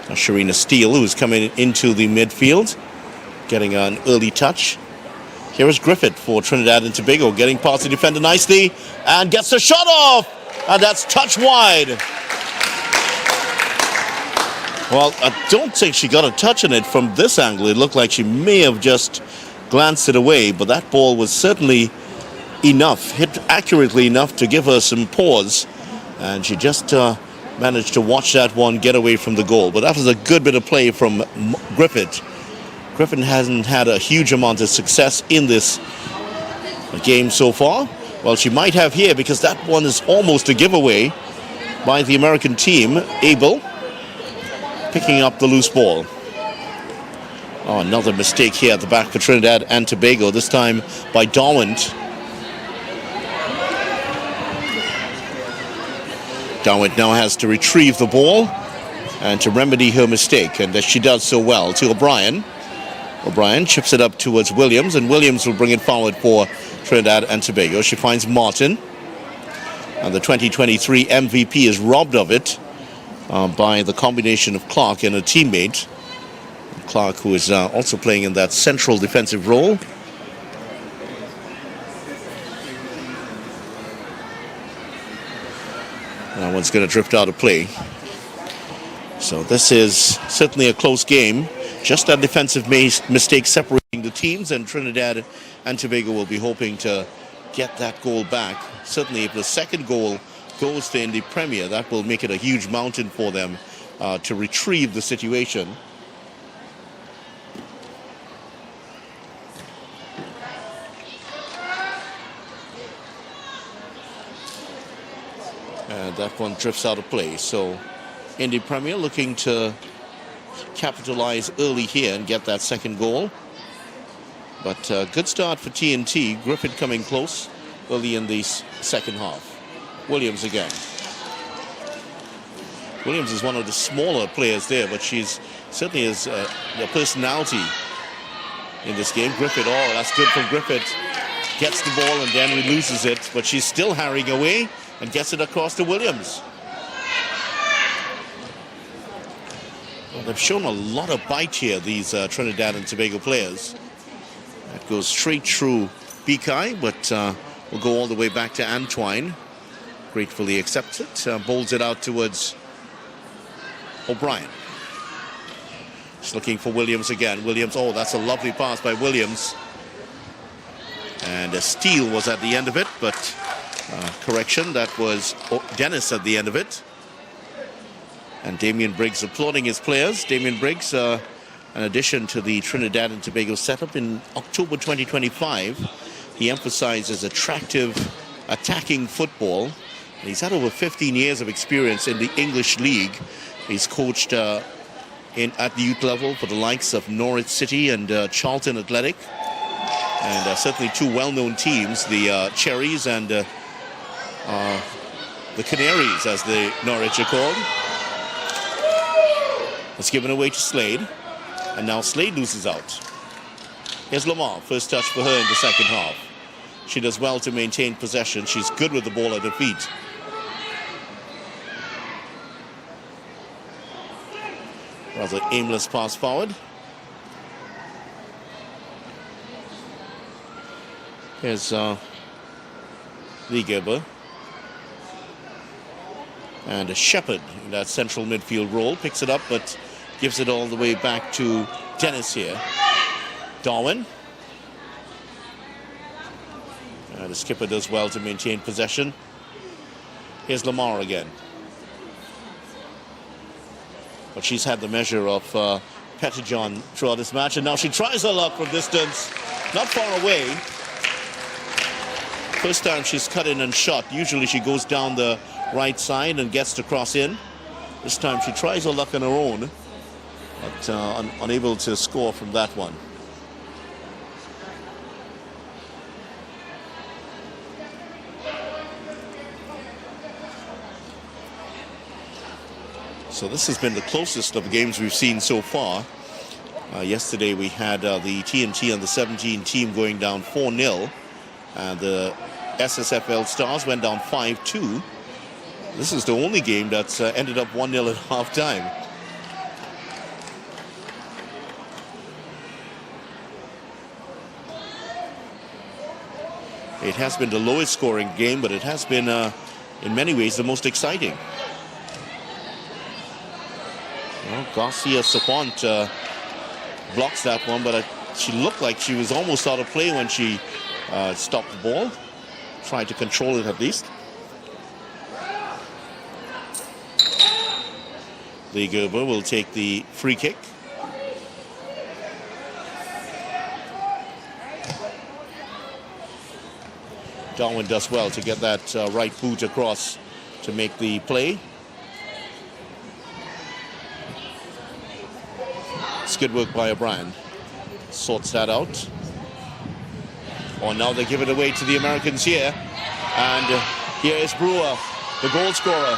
Now Sharina Steele, who's coming into the midfield, getting an early touch. Here is Griffith for Trinidad and Tobago, getting past the defender nicely, and gets the shot off, and that's touch wide. Well, I don't think she got a touch on it from this angle. It looked like she may have just glanced it away, but that ball was certainly enough, hit accurately enough to give her some pause, and she just managed to watch that one get away from the goal. But that was a good bit of play from Griffith. Griffith hasn't had a huge amount of success in this game so far. Well, she might have here, because that one is almost a giveaway by the American team. Abel picking up the loose ball. Oh, another mistake here at the back for Trinidad and Tobago, this time by Darwent. Darwent now has to retrieve the ball and to remedy her mistake, and she does so well to O'Brien. O'Brien chips it up towards Williams, and Williams will bring it forward for Trinidad and Tobago. She finds Martin, and the 2023 MVP is robbed of it by the combination of Clark and a teammate. Clark, who is also playing in that central defensive role. That one's going to drift out of play. So this is certainly a close game. Just that defensive mistake separating the teams, and Trinidad and Tobago will be hoping to get that goal back. Certainly if the second goal goes to Indy Premier, that will make it a huge mountain for them to retrieve the situation. And that one drifts out of play. So Indy Premier looking to capitalize early here and get that second goal. But good start for TNT. Griffith coming close early in the second half. Williams again. Williams is one of the smaller players there, but she's certainly has the personality in this game. Griffith, oh, that's good from Griffith. Gets the ball and then loses it, but she's still harrying away and gets it across to Williams. Well, they've shown a lot of bite here, these Trinidad and Tobago players. That goes straight through Bikai, but will go all the way back to Antwine. Gratefully accepts it, bowls it out towards O'Brien. Just looking for Williams again. Williams, oh, that's a lovely pass by Williams. And a steal was at the end of it, but correction, that was Dennis at the end of it. And Damien Briggs applauding his players. Damien Briggs, an addition to the Trinidad and Tobago setup in October 2025. He emphasizes attractive attacking football. And he's had over 15 years of experience in the English League. He's coached at the youth level for the likes of Norwich City and Charlton Athletic. And certainly two well-known teams, the Cherries and the Canaries, as the Norwich are called. It's given away to Slade. And now Slade loses out. Here's Lamar, first touch for her in the second half. She does well to maintain possession. She's good with the ball at her feet. Rather aimless pass forward. Here's Lee Gerber. And a Shepherd in that central midfield role. Picks it up, but gives it all the way back to Dennis here. Darwin. The skipper does well to maintain possession. Here's Lamar again. But she's had the measure of Pettijohn throughout this match, and now she tries her luck from distance. Not far away. First time she's cut in and shot. Usually she goes down the right side and gets to cross in. This time she tries her luck on her own, but unable to score from that one. So this has been the closest of the games we've seen so far. Yesterday we had the TNT and the 17 team going down 4-0. And the SSFL Stars went down 5-2. This is the only game that's ended up 1-0 at half-time. It has been the lowest scoring game, but it has been, in many ways, the most exciting. Well, Garcia Sapont blocks that one, but she looked like she was almost out of play when she stopped the ball. Tried to control it at least. Lee Gerber will take the free kick. Darwin does well to get that right boot across to make the play. It's good work by O'Brien. Sorts that out. Oh, now they give it away to the Americans here. And here is Brewer, the goal scorer.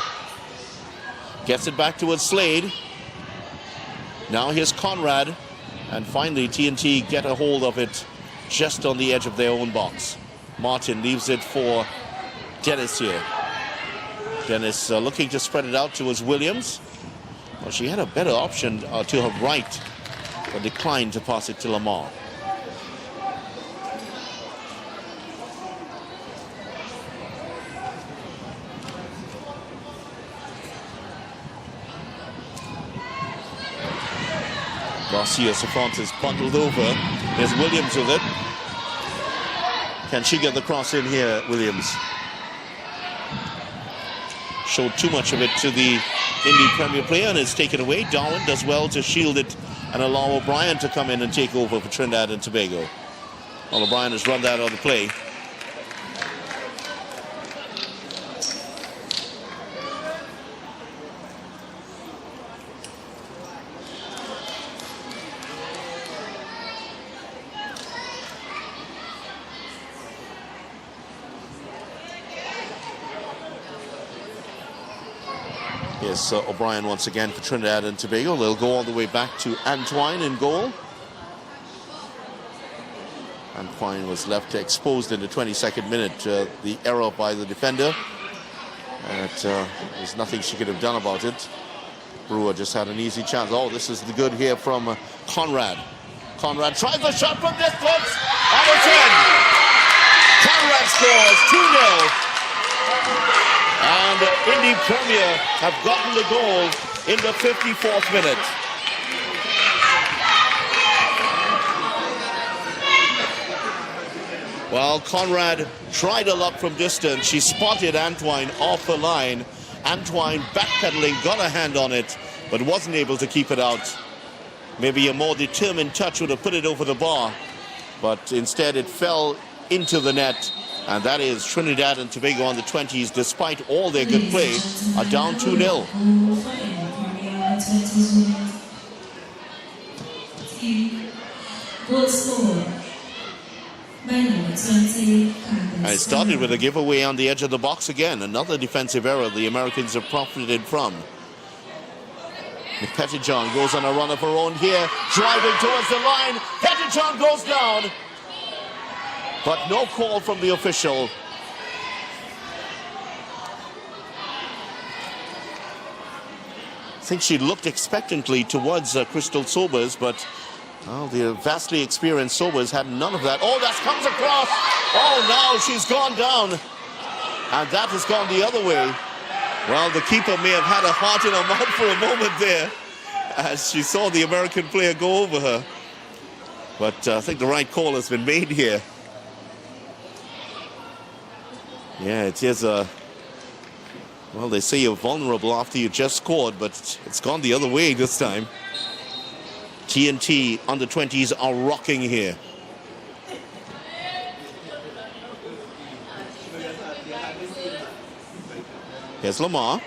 Gets it back towards Slade. Now here's Conrad. And finally TNT get a hold of it just on the edge of their own box. Martin leaves it for Dennis here. Dennis looking to spread it out towards Williams. Well, she had a better option to her right, but declined to pass it to Lamar. Garcia Safont is bundled over. There's Williams with it. Can she get the cross in here, Williams? Showed too much of it to the Indy Premier player and it's taken away. Darwin does well to shield it and allow O'Brien to come in and take over for Trinidad and Tobago. Well, O'Brien has run that out of the play. Yes, O'Brien once again for Trinidad and Tobago. They'll go all the way back to Antoine in goal. Antoine was left exposed in the 22nd minute. The error by the defender. And there's nothing she could have done about it. Brewer just had an easy chance. Oh, this is the good here from Conrad. Conrad tries the shot from distance. And it's in. Conrad scores 2-0. And Indy Premier have gotten the goal in the 54th minute. Well, Conrad tried a lot from distance. She spotted Antoine off the line. Antoine backpedaling, got a hand on it, but wasn't able to keep it out. Maybe a more determined touch would have put it over the bar, but instead it fell into the net. And that is Trinidad and Tobago on the 20s, despite all their good play, are down 2-0. And it started with a giveaway on the edge of the box again. Another defensive error the Americans have profited from. Pettijohn goes on a run of her own here, driving towards the line. Pettijohn goes down. But no call from the official. I think she looked expectantly towards Crystal Sobers, but well, the vastly experienced Sobers had none of that. Oh, that comes across. Oh, now she's gone down. And that has gone the other way. Well, the keeper may have had a heart in her mouth for a moment there as she saw the American player go over her. But I think the right call has been made here. Yeah, it is a... Well, they say you're vulnerable after you just scored, but it's gone the other way this time. TNT under 20s are rocking here. Here's Lamar.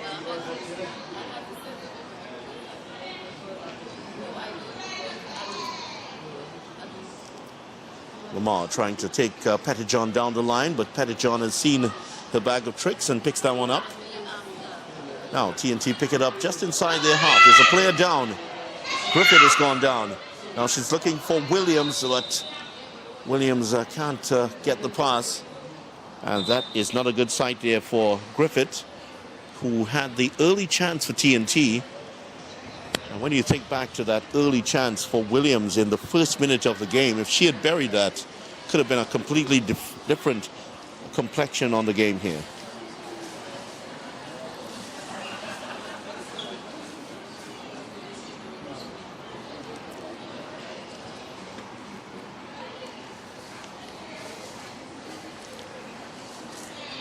Lamar trying to take Pettijohn down the line, but Pettijohn has seen the bag of tricks and picks that one up. Now TNT pick it up just inside their half. There's a player down. Griffith has gone down. Now she's looking for Williams, but Williams can't get the pass. And that is not a good sight there for Griffith, who had the early chance for TNT. And when you think back to that early chance for Williams in the first minute of the game, if she had buried that, could have been a completely different complexion on the game here.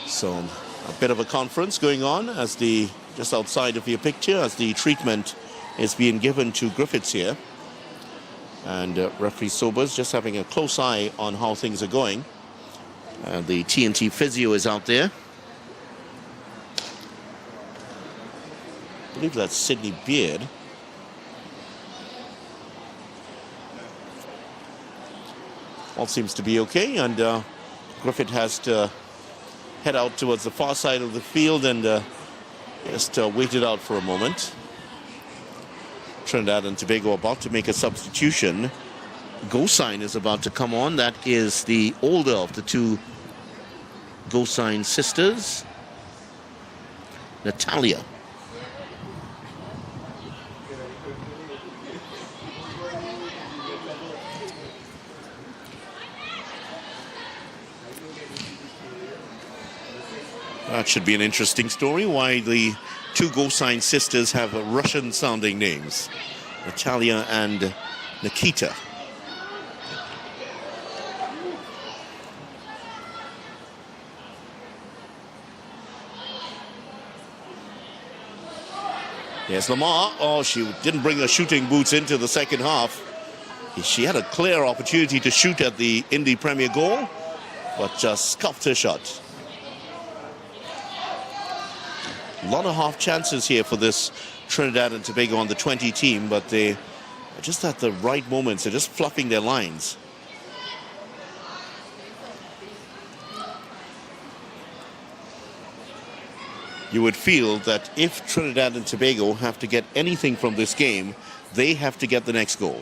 So a bit of a conference going on as just outside of your picture, as the treatment is being given to Griffiths here. And referee Sobers just having a close eye on how things are going. The TNT physio is out there. I believe that's Sydney Beard. All seems to be okay, and Griffith has to head out towards the far side of the field and just wait it out for a moment. Trinidad and Tobago about to make a substitution. Go sign is about to come on. That is the older of the two Go sign sisters, Natalia. That should be an interesting story, why the two Go sign sisters have Russian-sounding names, Natalia and Nikita. Yes, Lamar. Oh, she didn't bring her shooting boots into the second half. She had a clear opportunity to shoot at the Indy Premier goal, but just scuffed her shot. A lot of half chances here for this Trinidad and Tobago on the 20 team, but they are just at the right moments. They're just fluffing their lines. You would feel that if Trinidad and Tobago have to get anything from this game, they have to get the next goal.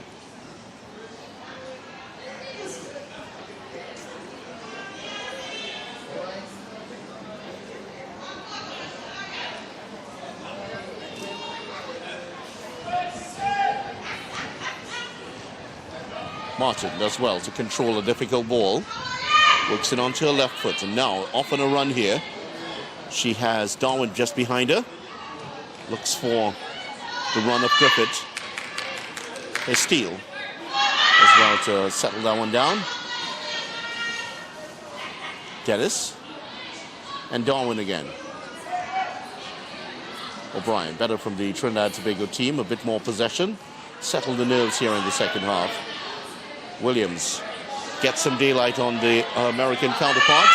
Martin does well to control a difficult ball. Works it onto her left foot, and now off on a run here. She has Darwin just behind her. Looks for the run of Griffith. A steal as well to settle that one down. Dennis and Darwin again. O'Brien, better from the Trinidad Tobago team, a bit more possession. Settle the nerves here in the second half. Williams gets some daylight on the American counterpart.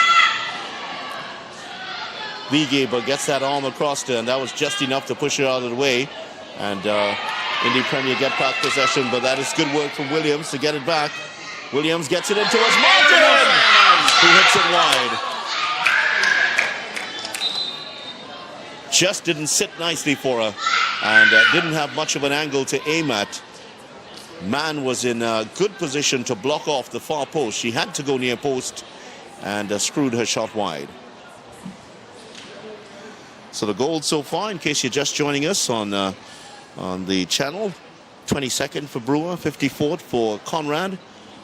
Liegeber gets that arm across her, and that was just enough to push her out of the way. And Indy Premier get back possession, but that is good work from Williams to get it back. Williams gets it in towards Martin, who hits it wide. Just didn't sit nicely for her, and didn't have much of an angle to aim at. Mann was in a good position to block off the far post. She had to go near post and screwed her shot wide. So the goal so far, in case you're just joining us on the channel, 22nd for Brewer, 54th for Conrad.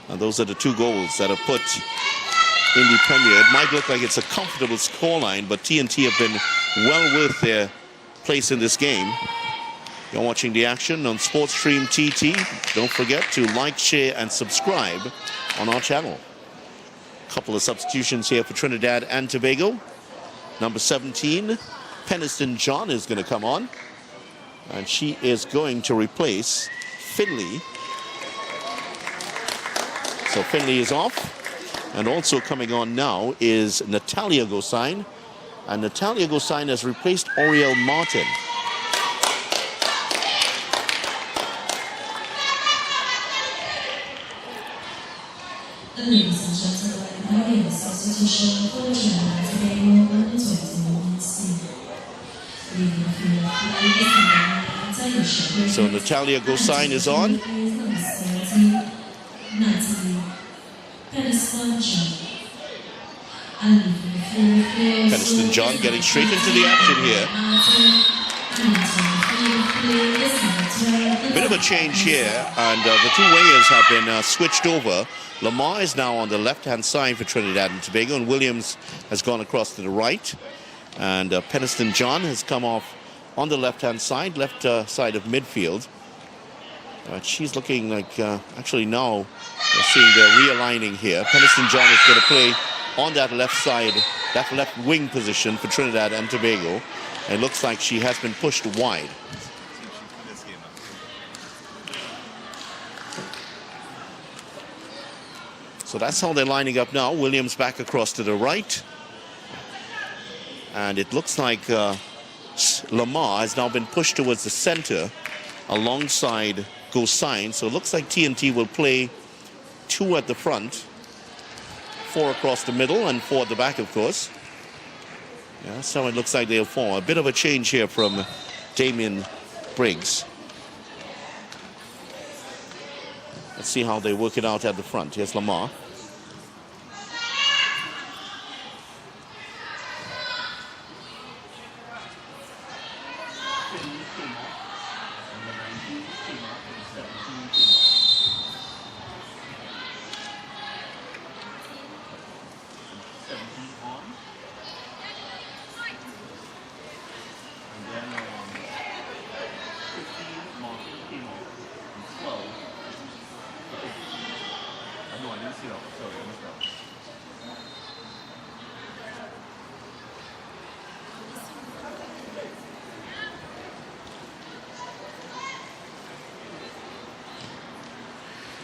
And those are the two goals that have put Indy Premier. It might look like it's a comfortable scoreline, but TNT have been well worth their place in this game. You're watching the action on SportsStream TT. Don't forget to like, share, and subscribe on our channel. A couple of substitutions here for Trinidad and Tobago. Number 17, Peniston John, is going to come on, and she is going to replace Finley. So Finley is off, and also coming on now is Natalia Gosain, and Natalia Gosain has replaced Oriel Martin. Ladies and gentlemen, the substitution for the Trinidad Tobago under 20 team. So Natalia Gosain is on. Peniston John getting straight into the action here. Bit of a change here, and the two wingers have been switched over. Lamar is now on the left-hand side for Trinidad and Tobago, and Williams has gone across to the right. And Peniston John has come off on the left-hand side, left side of midfield. She's looking like, actually now we're seeing they're realigning here. Peniston John is going to play on that left side, that left wing position for Trinidad and Tobago. It looks like she has been pushed wide. So that's how they're lining up now. Williams back across to the right. And it looks like Lamar has now been pushed towards the center alongside Gosine. So it looks like TNT will play 2 at the front, 4 across the middle, and 4 at the back, of course. Yeah, so it looks like they'll form. A bit of a change here from Damien Briggs. Let's see how they work it out at the front. Here's Lamar.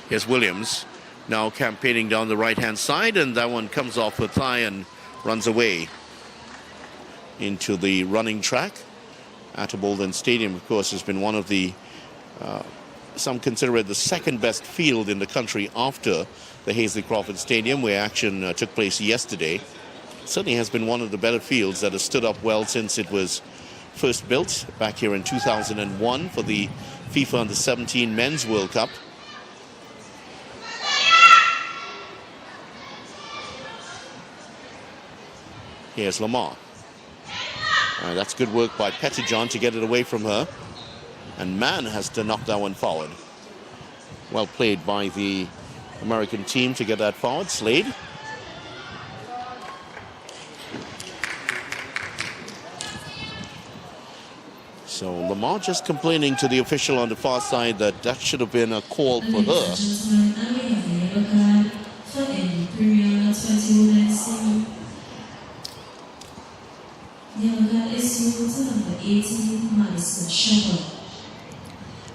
Here's Williams now campaigning down the right-hand side, and that one comes off her thigh and runs away into the running track. Ato Bolden Stadium, of course, has been one of the, some consider it the second best field in the country after the Hazley Crawford Stadium, where action took place yesterday. Certainly has been one of the better fields that has stood up well since it was first built back here in 2001 for the FIFA Under-17 Men's World Cup. Here's Lamar. That's good work by Pettijohn to get it away from her. And Mann has to knock that one forward. Well played by the American team to get that forward. Slade. So Lamar just complaining to the official on the far side that that should have been a call for her.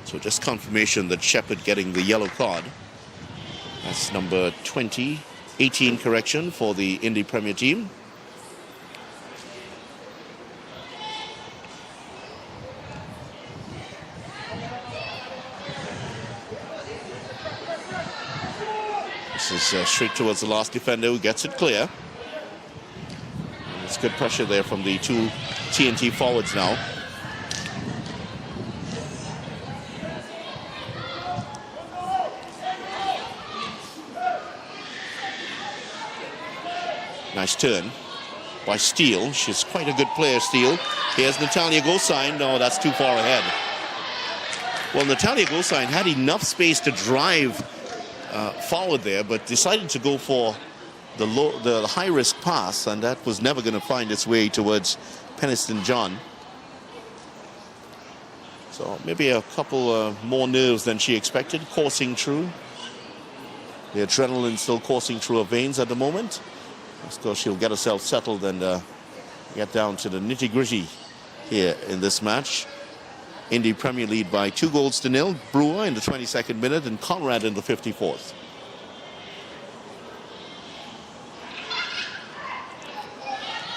So just confirmation that Shepherd getting the yellow card. That's number 20, 18 correction for the Indy Premier team. This is straight towards the last defender who gets it clear. It's good pressure there from the two TNT forwards now. Nice turn by Steele. She's quite a good player, Steele. Here's Natalia Gosine. No, that's too far ahead. Well, Natalia Gosine had enough space to drive forward there, but decided to go for the high-risk pass, and that was never going to find its way towards Peniston John. So maybe a couple more nerves than she expected coursing through. The adrenaline still coursing through her veins at the moment. Of course, she'll get herself settled and get down to the nitty-gritty here in this match. Indy Premier lead by 2-0. Brewer in the 22nd minute and Conrad in the 54th.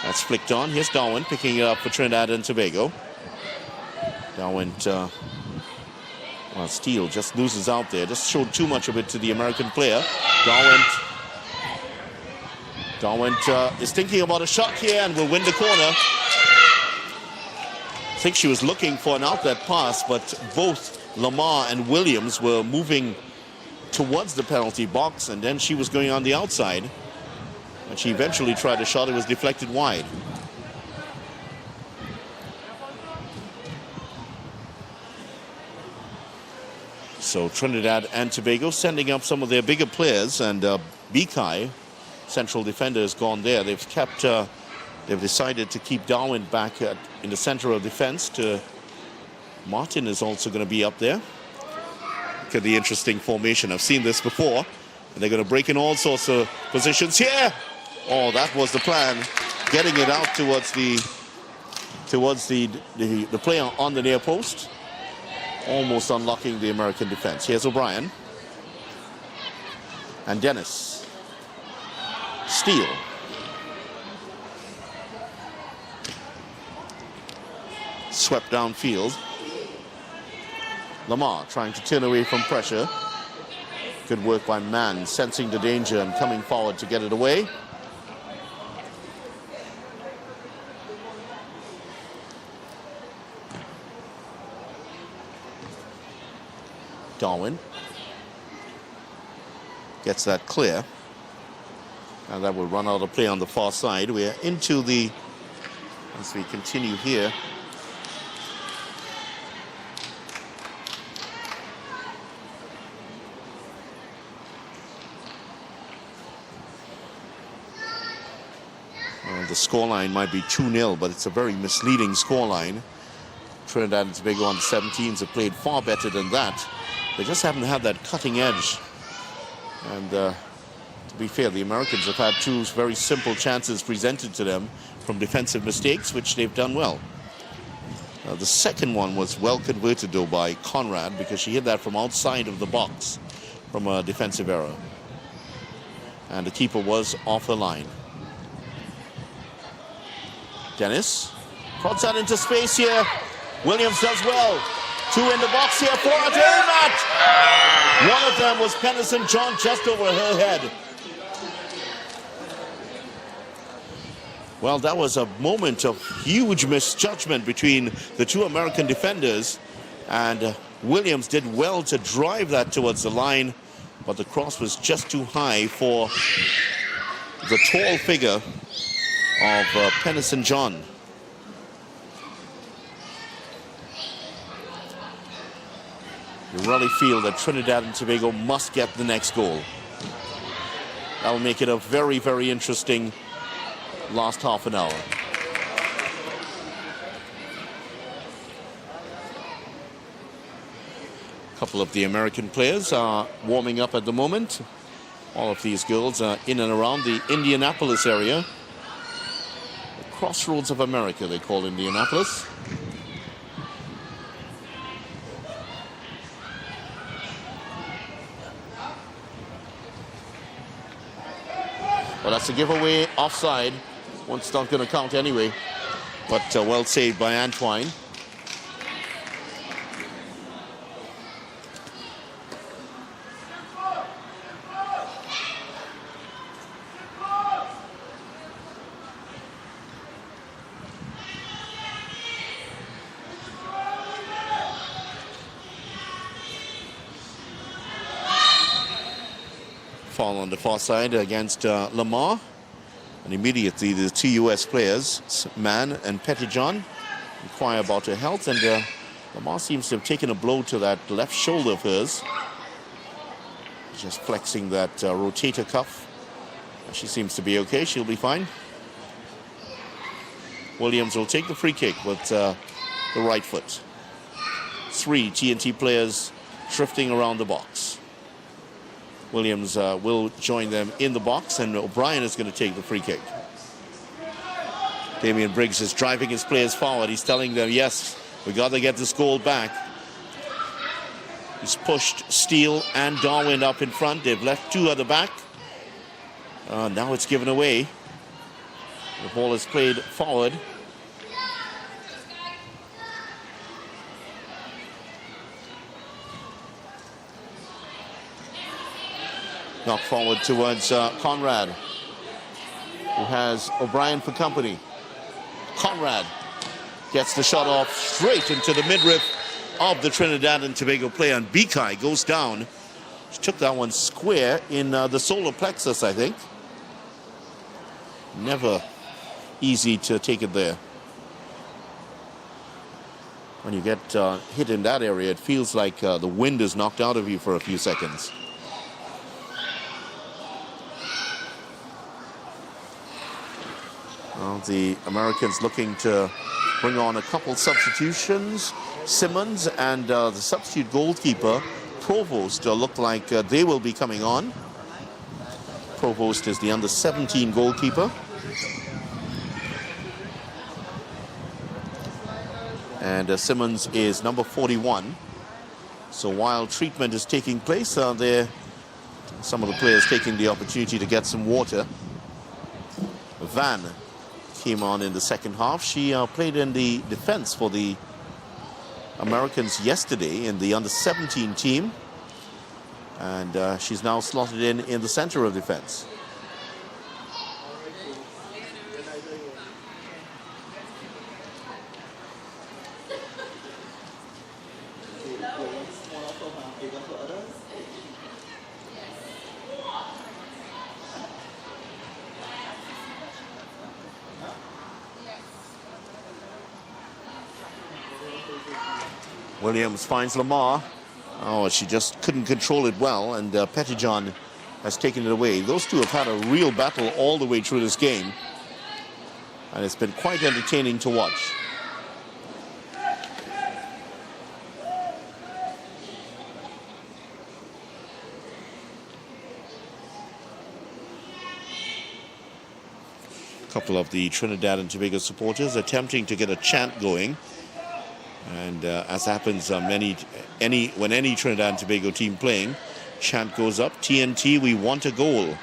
That's flicked on. Here's Darwin picking it up for Trinidad and Tobago. Darwin, well, Steele just loses out there. Just showed too much of it to the American player. Darwin is thinking about a shot here and will win the corner. I think she was looking for an outlet pass, but both Lamar and Williams were moving towards the penalty box, and then she was going on the outside. And she eventually tried a shot. It was deflected wide. So Trinidad and Tobago sending up some of their bigger players, and Bikai, central defender, has gone there. They've decided to keep Darwin back in the center of defense. Martin is also going to be up there. Look at the interesting formation. I've seen this before. And they're going to break in all sorts of positions here. Oh, that was the plan. Getting it out towards the player on the near post. Almost unlocking the American defense. Here's O'Brien. And Dennis. Steele. Swept downfield. Lamar trying to turn away from pressure. Good work by Mann, sensing the danger and coming forward to get it away. Darwin gets that clear, and that will run out of play on the far side. We are into the, as we continue here, the scoreline might be 2-0, but it's a very misleading scoreline. Trinidad and Tobago on the 17s have played far better than that. They just haven't had that cutting edge. And to be fair, the Americans have had two very simple chances presented to them from defensive mistakes, which they've done well. The second one was well converted, though, by Conrad, because she hit that from outside of the box from a defensive error. And the keeper was off the line. Dennis prods that into space here. Williams does well. Two in the box here for a match. One of them was Pennison John just over her head. Well, that was a moment of huge misjudgment between the two American defenders, and Williams did well to drive that towards the line, but the cross was just too high for the tall figure of Pennison John. You really feel that Trinidad and Tobago must get the next goal. That will make it a very, very interesting last half an hour. A couple of the American players are warming up at the moment. All of these girls are in and around the Indianapolis area. The crossroads of America, they call Indianapolis. Well, that's a giveaway offside. One's not going to count anyway. But well saved by Antoine. Foul on the far side against Lamar. And immediately the two U.S. players, Mann and Pettyjohn, inquire about her health. And Lamar seems to have taken a blow to that left shoulder of hers. Just flexing that rotator cuff. She seems to be okay. She'll be fine. Williams will take the free kick with the right foot. Three TNT players drifting around the box. Williams will join them in the box, and O'Brien is going to take the free kick. Damian Briggs is driving his players forward. He's telling them, yes, we got to get this goal back. He's pushed Steele and Darwin up in front. They've left two at the back. Now it's given away. The ball is played forward. Knocked forward towards Conrad, who has O'Brien for company. Conrad gets the shot off straight into the midriff of the Trinidad and Tobago player, and Bikai goes down. She took that one square in the solar plexus, I think. Never easy to take it there. When you get hit in that area, it feels like the wind is knocked out of you for a few seconds. Well, the Americans looking to bring on a couple substitutions. Simmons and the substitute goalkeeper, Provost, look like they will be coming on. Provost is the under-17 goalkeeper. And Simmons is number 41. So while treatment is taking place, there some of the players taking the opportunity to get some water. Van came on in the second half. She played in the defense for the Americans yesterday in the under-17 team. And she's now slotted in the center of defense. Williams finds Lamar. Oh, she just couldn't control it well, and Pettijohn has taken it away. Those two have had a real battle all the way through this game, and it's been quite entertaining to watch. A couple of the Trinidad and Tobago supporters attempting to get a chant going. And as happens when any Trinidad and Tobago team playing, chant goes up, TNT, we want a goal.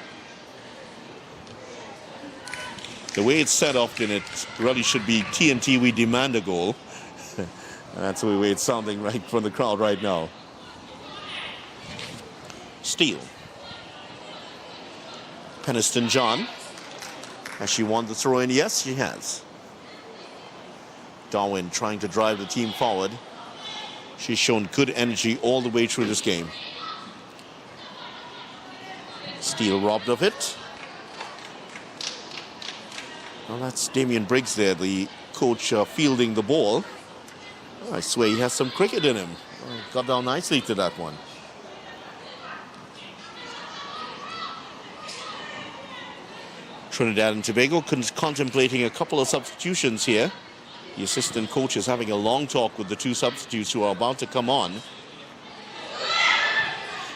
The way it's said often, it really should be TNT, we demand a goal. And that's the way it's sounding right from the crowd right now. Steele. Peniston John. Has she won the throw-in? Yes, she has. Darwin trying to drive the team forward. She's shown good energy all the way through this game. Steele robbed of it. Well, that's Damien Briggs there, the coach fielding the ball. Oh, I swear he has some cricket in him. Oh, got down nicely to that one. Trinidad and Tobago contemplating a couple of substitutions here. The assistant coach is having a long talk with the two substitutes who are about to come on.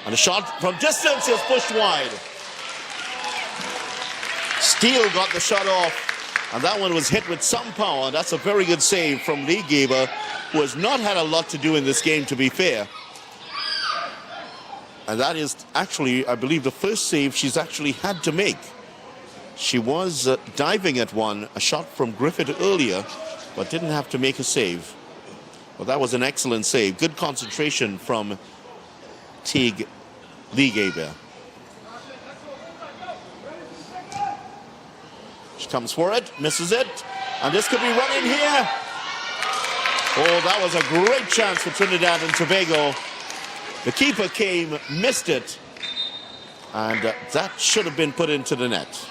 And a shot from distance is pushed wide. Steele got the shot off, and that one was hit with some power. That's a very good save from Lee Gaber, who has not had a lot to do in this game, to be fair. And that is actually, I believe, the first save she's actually had to make. She was diving at one, a shot from Griffith earlier, but didn't have to make a save. Well, that was an excellent save. Good concentration from Teague Lee Gaber. She comes for it, misses it, and this could be run in here. Oh, that was a great chance for Trinidad and Tobago. The keeper came, missed it, and that should have been put into the net.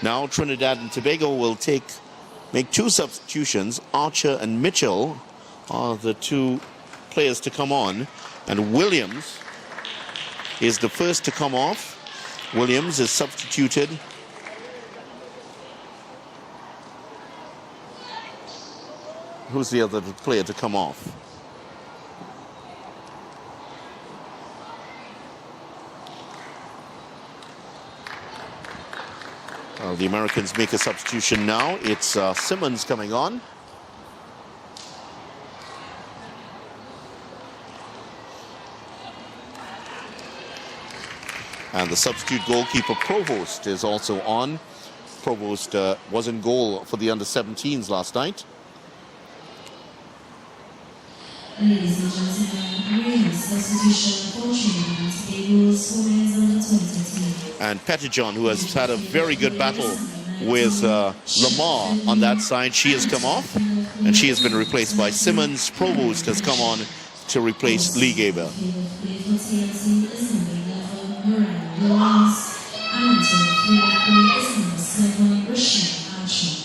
Now Trinidad and Tobago will make two substitutions. Archer and Mitchell are the two players to come on, and Williams is the first to come off. Williams is substituted. Who's the other player to come off? The Americans make a substitution now. It's Simmons coming on. And the substitute goalkeeper, Provost, is also on. Provost was in goal for the under-17s last night. Ladies and gentlemen, substitution for Trinidad and Tobago's women's under-20 team. And Pettijohn, who has had a very good battle with Lamar on that side, she has come off, and she has been replaced by Simmons. Provost has come on to replace Lee Gaber. And entering the field of play is number 7, Rashid Archer.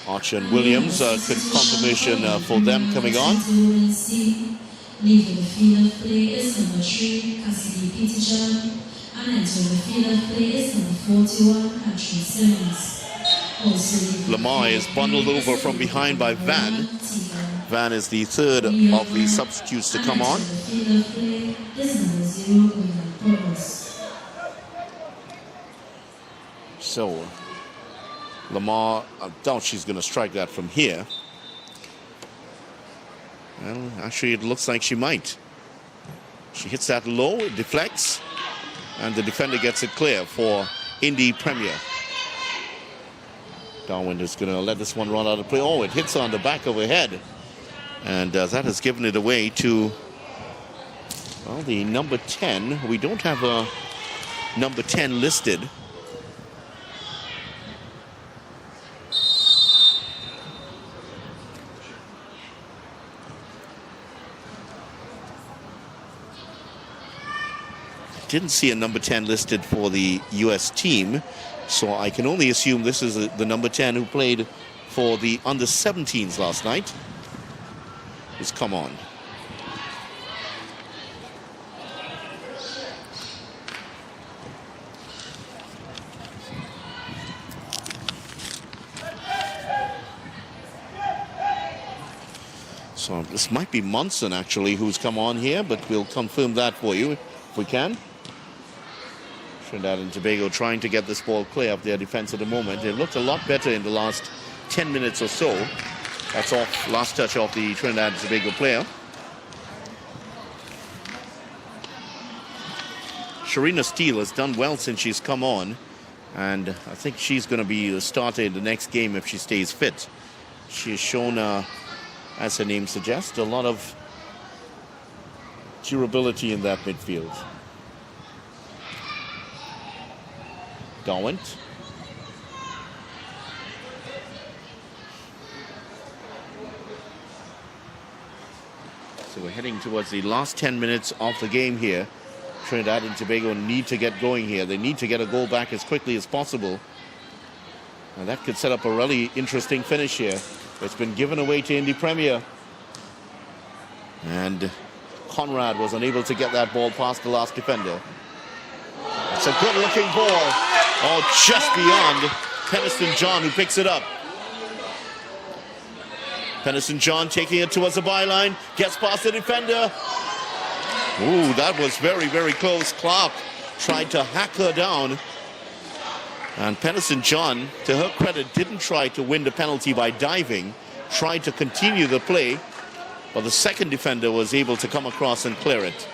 Archer and Williams, good confirmation for them coming on. Leaving the field of play is number 3, Cassidy Peterson. And entering the field of play is number 41, Patrick Simmons. Lamar is bundled over from behind by Van. Van is the third of the substitutes to come on. So, Lamar, I doubt she's going to strike that from here. Well, actually, it looks like she might. She hits that low, it deflects, and the defender gets it clear for Indy Premier. Darwin is going to let this one run out of play. Oh, it hits her on the back of her head. And that has given it away to, well, the number 10. We don't have a number 10 listed. Didn't see a number 10 listed for the U.S. team, so I can only assume this is the number 10 who played for the under-17s last night. Who's come on. So this might be Munson actually who's come on here, but we'll confirm that for you if we can. Trinidad and Tobago trying to get this ball clear of their defense at the moment. It looked a lot better in the last 10 minutes or so. That's off, last touch off the Trinidad and Tobago player. Sharina Steele has done well since she's come on, and I think she's going to be the starter in the next game if she stays fit. She has shown, as her name suggests, a lot of durability in that midfield. Darwin. So we're heading towards the last 10 minutes of the game here. Trinidad and Tobago need to get going here. They need to get a goal back as quickly as possible. And that could set up a really interesting finish here. It's been given away to Indy Premier. And Conrad was unable to get that ball past the last defender. It's a good-looking ball. Oh, just beyond Peniston John, who picks it up. Peniston John taking it towards the byline, gets past the defender. Ooh, that was very, very close. Clark tried to hack her down. And Peniston John, to her credit, didn't try to win the penalty by diving, tried to continue the play, but the second defender was able to come across and clear it.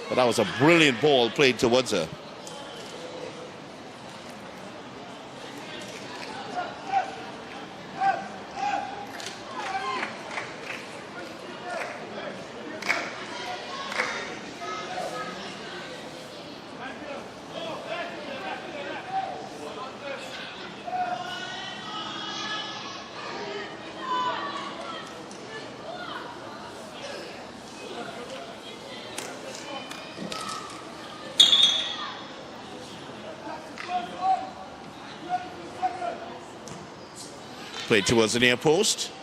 But that was a brilliant ball played towards her. Played towards the near post.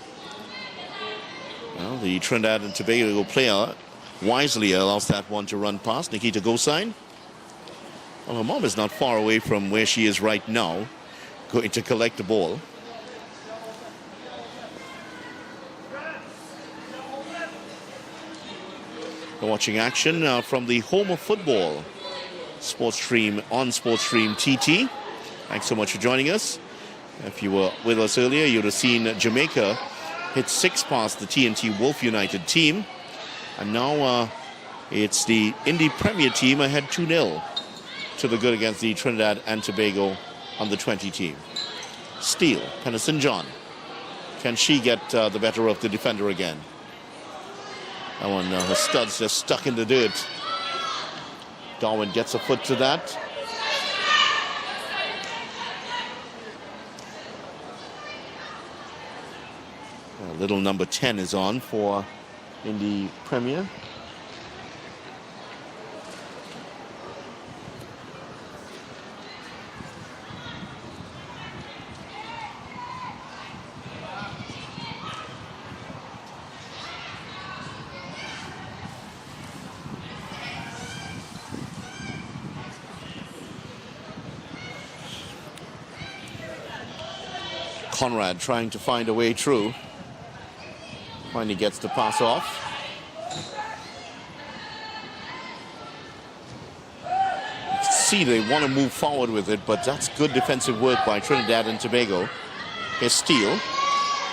Well, the Trinidad and Tobago player wisely allows that one to run past Nikita Gosine. Well, her mom is not far away from where she is right now, going to collect the ball. We're watching action from the home of football, Sports Stream on Sports Stream TT. Thanks so much for joining us. If you were with us earlier, you'd have seen Jamaica hit 6 past the TNT Wolf United team. And now it's the Indy Premier team ahead 2-0 to the good against the Trinidad and Tobago under-20 team. Steele, Peniston John. Can she get the better of the defender again? That one, her studs just stuck in the dirt. Darwin gets a foot to that. Little number 10 is on for Indy Premier. Conrad trying to find a way through. Finally gets the pass off. You can see they want to move forward with it, but that's good defensive work by Trinidad and Tobago. Here's Steele.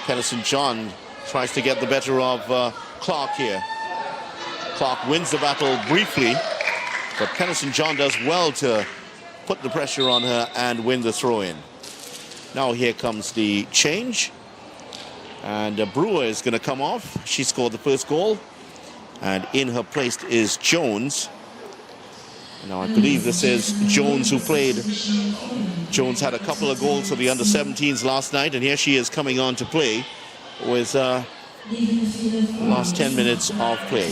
Kennison John tries to get the better of Clark here. Clark wins the battle briefly, but Kennison John does well to put the pressure on her and win the throw-in. Now here comes the change. And Brewer is going to come off. She scored the first goal. And in her place is Jones. Now I believe this is Jones who played. Jones had a couple of goals for the under-17s last night. And here she is coming on to play with the last 10 minutes of play.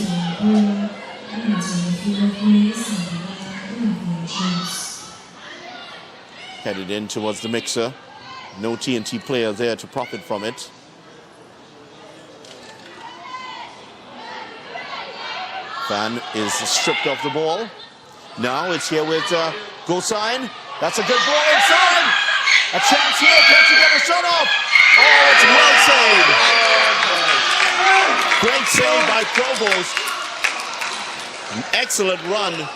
Headed in towards the mixer. No TNT player there to profit from it. Van is stripped off the ball. Now it's here with Gosign. That's a good ball inside. A chance here. Can she get a shot off? Oh, it's well saved. Great save by Provost. An excellent run.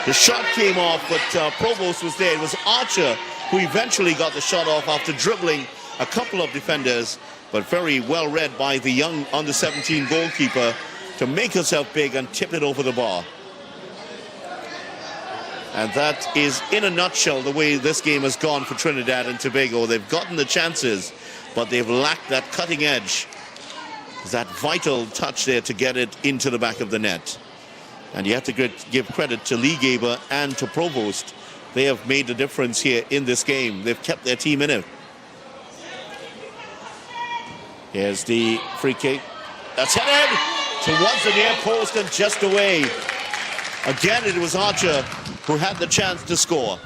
The shot came off, but Provost was there. It was Archer who eventually got the shot off after dribbling a couple of defenders, but very well read by the young under-17 goalkeeper to make herself big and tip it over the bar. And that is, in a nutshell, the way this game has gone for Trinidad and Tobago. They've gotten the chances, but they've lacked that cutting edge, that vital touch there to get it into the back of the net. And you have to give credit to Lee Gaber and to Provost. They have made the difference here in this game. They've kept their team in it. Here's the free kick. That's headed towards the near post and just away. Again, it was Archer who had the chance to score.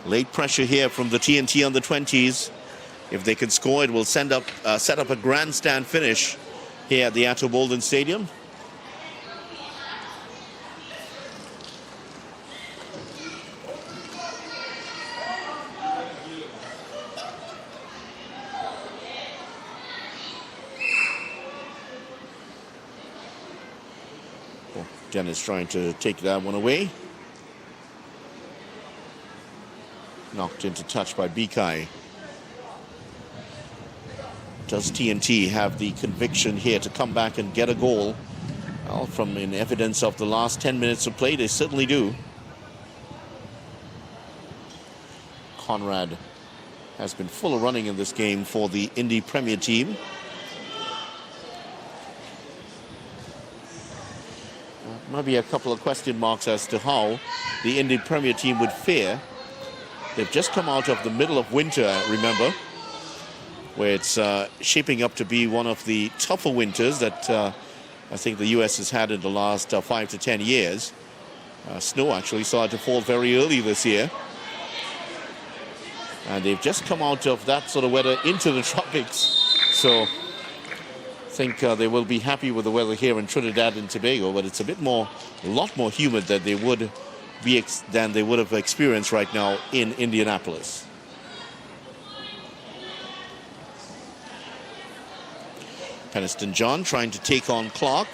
Late pressure here from the TNT on the 20s. If they can score, it will set up a grandstand finish here at the Ato Bolden Stadium. Dennis trying to take that one away. Knocked into touch by Bikai. Does TNT have the conviction here to come back and get a goal? Well, from in evidence of the last 10 minutes of play, they certainly do. Conrad has been full of running in this game for the Indy Premier team. Maybe a couple of question marks as to how the Indy Premier team would fare. They've just come out of the middle of winter, remember, where it's shaping up to be one of the tougher winters that I think the U.S. has had in the last 5 to 10 years. Snow actually started to fall very early this year. And they've just come out of that sort of weather into the tropics. So I think they will be happy with the weather here in Trinidad and Tobago, but it's a lot more humid than they would have experienced right now in Indianapolis. Peniston John trying to take on Clark.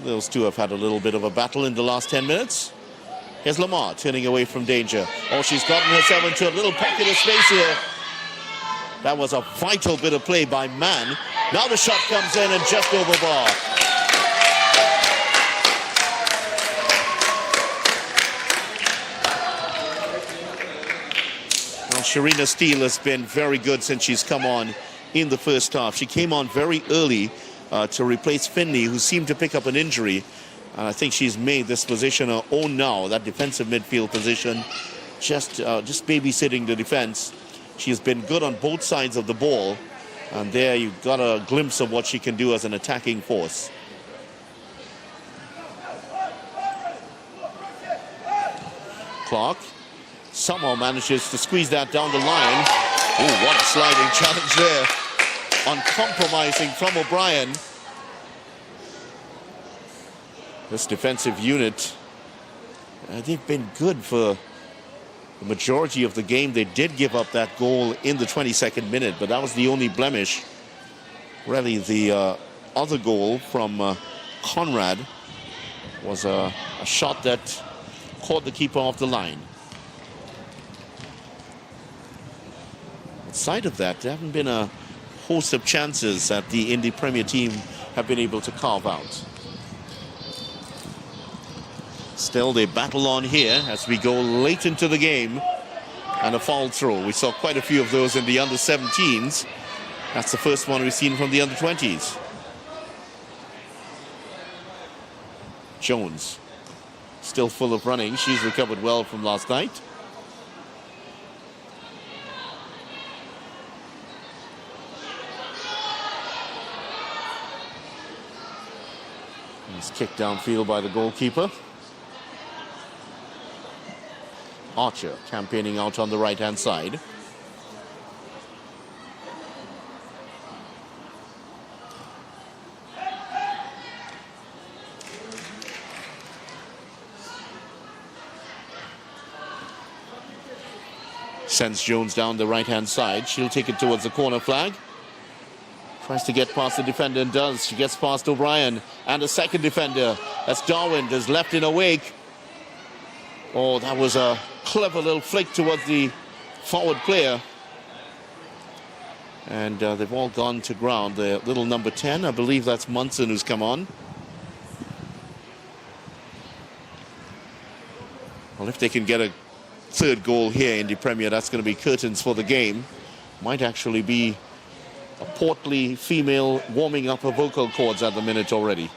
Those two have had a little bit of a battle in the last 10 minutes. Here's Lamar turning away from danger. Oh, she's gotten herself into a little pocket of space here. That was a vital bit of play by Mann. Now the shot comes in and just over bar. Well, Sharina Steele has been very good since she's come on in the first half. She came on very early to replace Finley, who seemed to pick up an injury. And I think she's made this position her own now, that defensive midfield position, just babysitting the defense. She's been good on both sides of the ball. And there you got a glimpse of what she can do as an attacking force. Clark somehow manages to squeeze that down the line. Oh, what a sliding challenge there. Uncompromising from O'Brien. This defensive unit, they've been good for The majority of the game, they did give up that goal in the 22nd minute, but that was the only blemish. Really, the other goal from Conrad was a shot that caught the keeper off the line. Outside of that, there haven't been a host of chances that the Indy Premier team have been able to carve out. Still, they battle on here as we go late into the game. And a foul throw. We saw quite a few of those in the under-17s. That's the first one we've seen from the under-20s. Jones, still full of running. She's recovered well from last night. He's kicked downfield by the goalkeeper. Archer campaigning out on the right-hand side. Sends Jones down the right-hand side. She'll take it towards the corner flag. Tries to get past the defender and does. She gets past O'Brien and a second defender. That's Darwin, is left in a wake. Oh, that was a clever little flick towards the forward player. And they've all gone to ground. The little number 10, I believe that's Munson who's come on. Well, if they can get a third goal here in the Premier, that's going to be curtains for the game. Might actually be a portly female warming up her vocal cords at the minute already.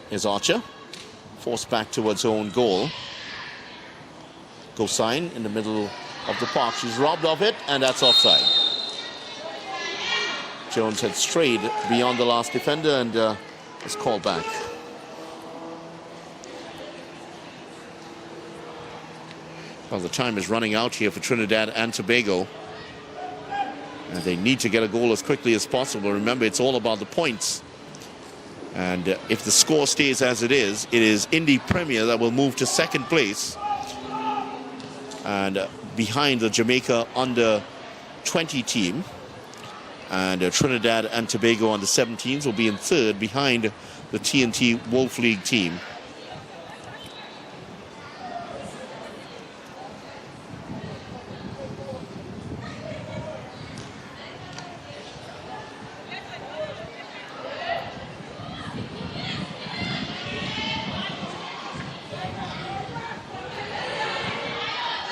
Here's Archer, forced back towards her own goal. Gosine in the middle of the park. She's robbed of it, and that's offside. Jones had strayed beyond the last defender and was called back. Well, the time is running out here for Trinidad and Tobago. And they need to get a goal as quickly as possible. Remember, it's all about the points. And if the score stays as it is Indy Premier that will move to second place. And behind the Jamaica under-20 team. And Trinidad and Tobago under-17s will be in third behind the TNT Wolf League team.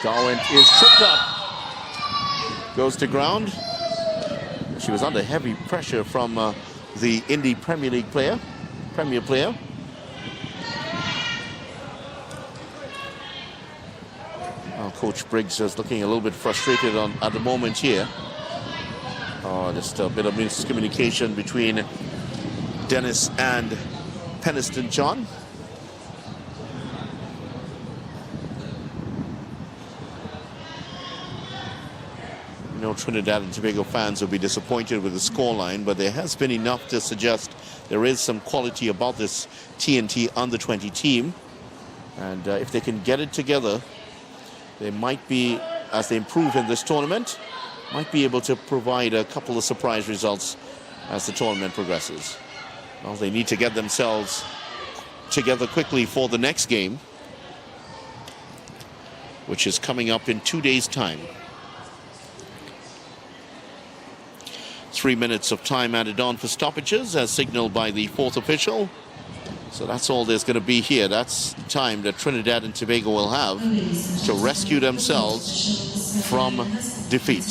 Darwin is tripped up, goes to ground. She was under heavy pressure from the Indy Premier League player, Premier player. Well, Coach Briggs is looking a little bit frustrated at the moment here. Just a bit of miscommunication between Dennis and Peniston John. You know, Trinidad and Tobago fans will be disappointed with the scoreline, but there has been enough to suggest there is some quality about this TNT under-20 team. And if they can get it together, they might be, as they improve in this tournament, might be able to provide a couple of surprise results as the tournament progresses. Well, they need to get themselves together quickly for the next game, which is coming up in 2 days' time. 3 minutes of time added on for stoppages as signaled by the fourth official. So that's all there's going to be here. That's the time that Trinidad and Tobago will have to rescue themselves from defeat.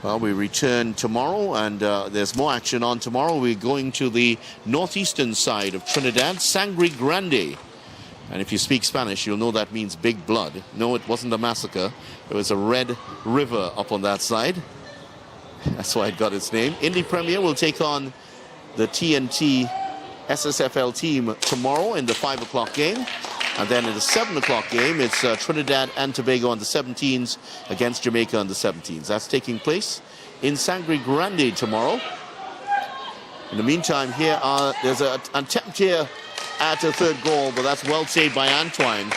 Well, we return tomorrow, and there's more action on tomorrow. We're going to the northeastern side of Trinidad, Sangre Grande, And if you speak Spanish, you'll know that means big blood. No, it wasn't a massacre. There was a red river up on that side. That's why it got its name. Indy Premier will take on the TNT SSFL team tomorrow in the 5 o'clock game. And then in the 7 o'clock game, it's Trinidad and Tobago under 17s against Jamaica under 17s. That's taking place in Sangre Grande tomorrow. In the meantime, there's an attempt here at a third goal, but that's well saved by Antoine.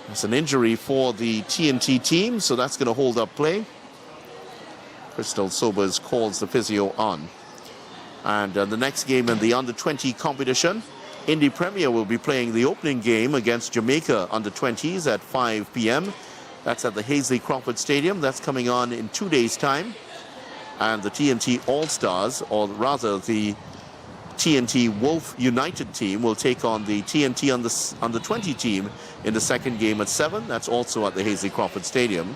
That's an injury for the TNT team, so that's going to hold up play. Crystal Sobers calls the physio on. And the next game in the under-20 competition, Indy Premier will be playing the opening game against Jamaica under-20s at 5 p.m. That's at the Hazley Crawford Stadium. That's coming on in 2 days' time. And the TNT All-Stars, or rather the TNT Wolf United team, will take on the TNT under-20 team in the second game at 7. That's also at the Hazley Crawford Stadium.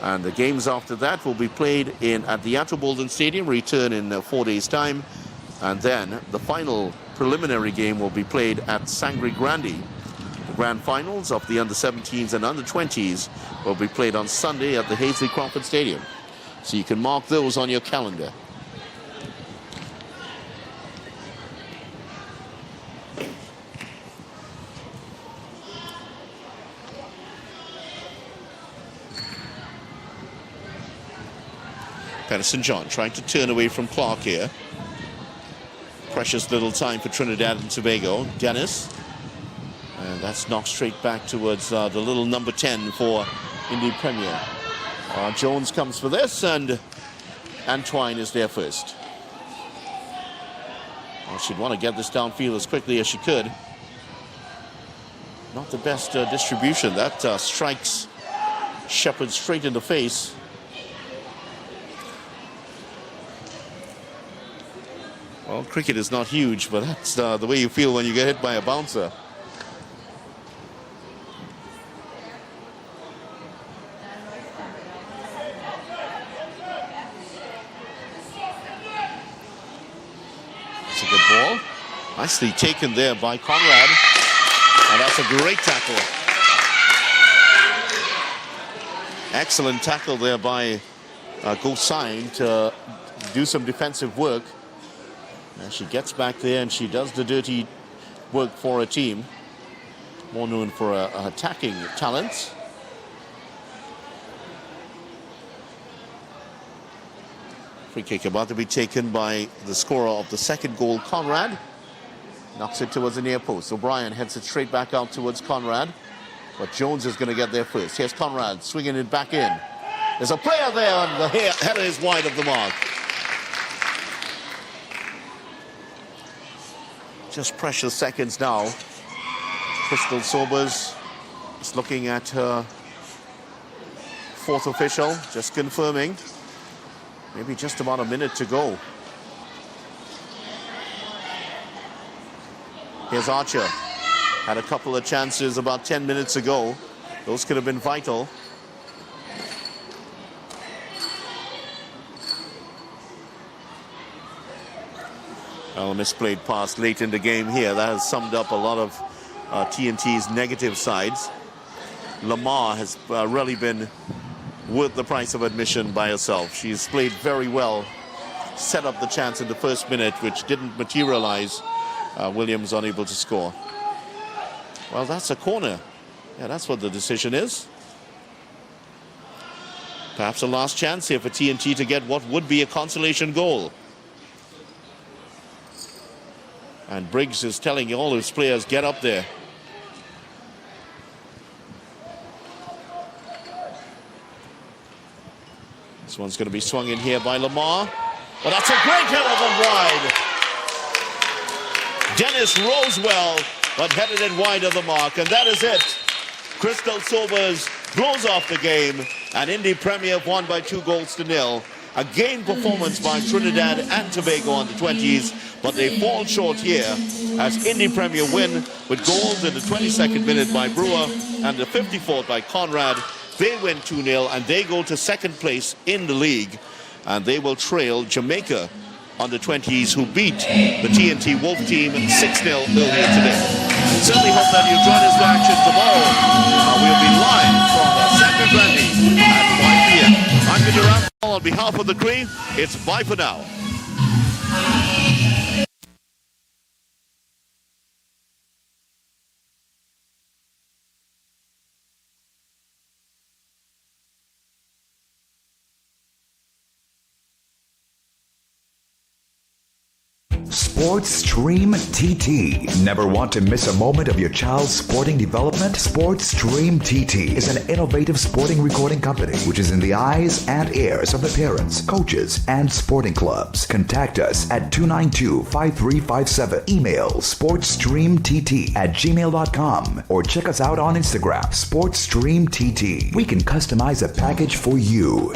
And the games after that will be played at the Ato Bolden Stadium, return in 4 days' time. And then the final preliminary game will be played at Sangre Grande. The grand finals of the under-17s and under-20s will be played on Sunday at the Hazley Crawford Stadium. So you can mark those on your calendar. St. John trying to turn away from Clark here. Precious little time for Trinidad and Tobago. Dennis. And that's knocked straight back towards the little number 10 for Indy Premier. Jones comes for this, and Antoine is there first. Well, she'd want to get this downfield as quickly as she could. Not the best distribution. That strikes Shepherd straight in the face. Well, cricket is not huge, but that's the way you feel when you get hit by a bouncer. It's a good ball. Nicely taken there by Conrad. And that's a great tackle. Excellent tackle there by Gosain to do some defensive work. And she gets back there and she does the dirty work for a team. More known for her attacking talents. Free kick about to be taken by the scorer of the second goal, Conrad. Knocks it towards the near post. O'Brien heads it straight back out towards Conrad. But Jones is going to get there first. Here's Conrad swinging it back in. There's a player there and the header is wide of the mark. Just precious seconds now. Crystal Sobers is looking at her fourth official, just confirming. Maybe just about a minute to go. Here's Archer. Had a couple of chances about 10 minutes ago. Those could have been vital. Well, a misplayed pass late in the game here. That has summed up a lot of TNT's negative sides. Lamar has really been worth the price of admission by herself. She's played very well. Set up the chance in the first minute, which didn't materialize. Williams unable to score. Well, that's a corner. Yeah, that's what the decision is. Perhaps a last chance here for TNT to get what would be a consolation goal. And Briggs is telling all his players, get up there. This one's going to be swung in here by Lamar. But that's a great header from wide. Dennis rose well, but headed it wide of the mark. And that is it. Crystal Sobers blows off the game. And Indy Premier won by 2-0. A game performance by Trinidad and Tobago on the 20s, but they fall short here as Indy Premier win with goals in the 22nd minute by Brewer and the 54th by Conrad. They win 2-0 and they go to second place in the league, and they will trail Jamaica under-20s who beat the TNT Wolf team 6-0 earlier today. Certainly hope that you'll join us for action tomorrow. We'll be live from San Brandy at 5 p.m. I'm Peter Raffle. On behalf of the crew, it's bye for now. Sports Stream TT. Never want to miss a moment of your child's sporting development? Sports Stream TT is an innovative sporting recording company which is in the eyes and ears of the parents, coaches, and sporting clubs. Contact us at 292-5357. Email sportsstreamtt@gmail.com or check us out on Instagram, Sports Stream TT. We can customize a package for you.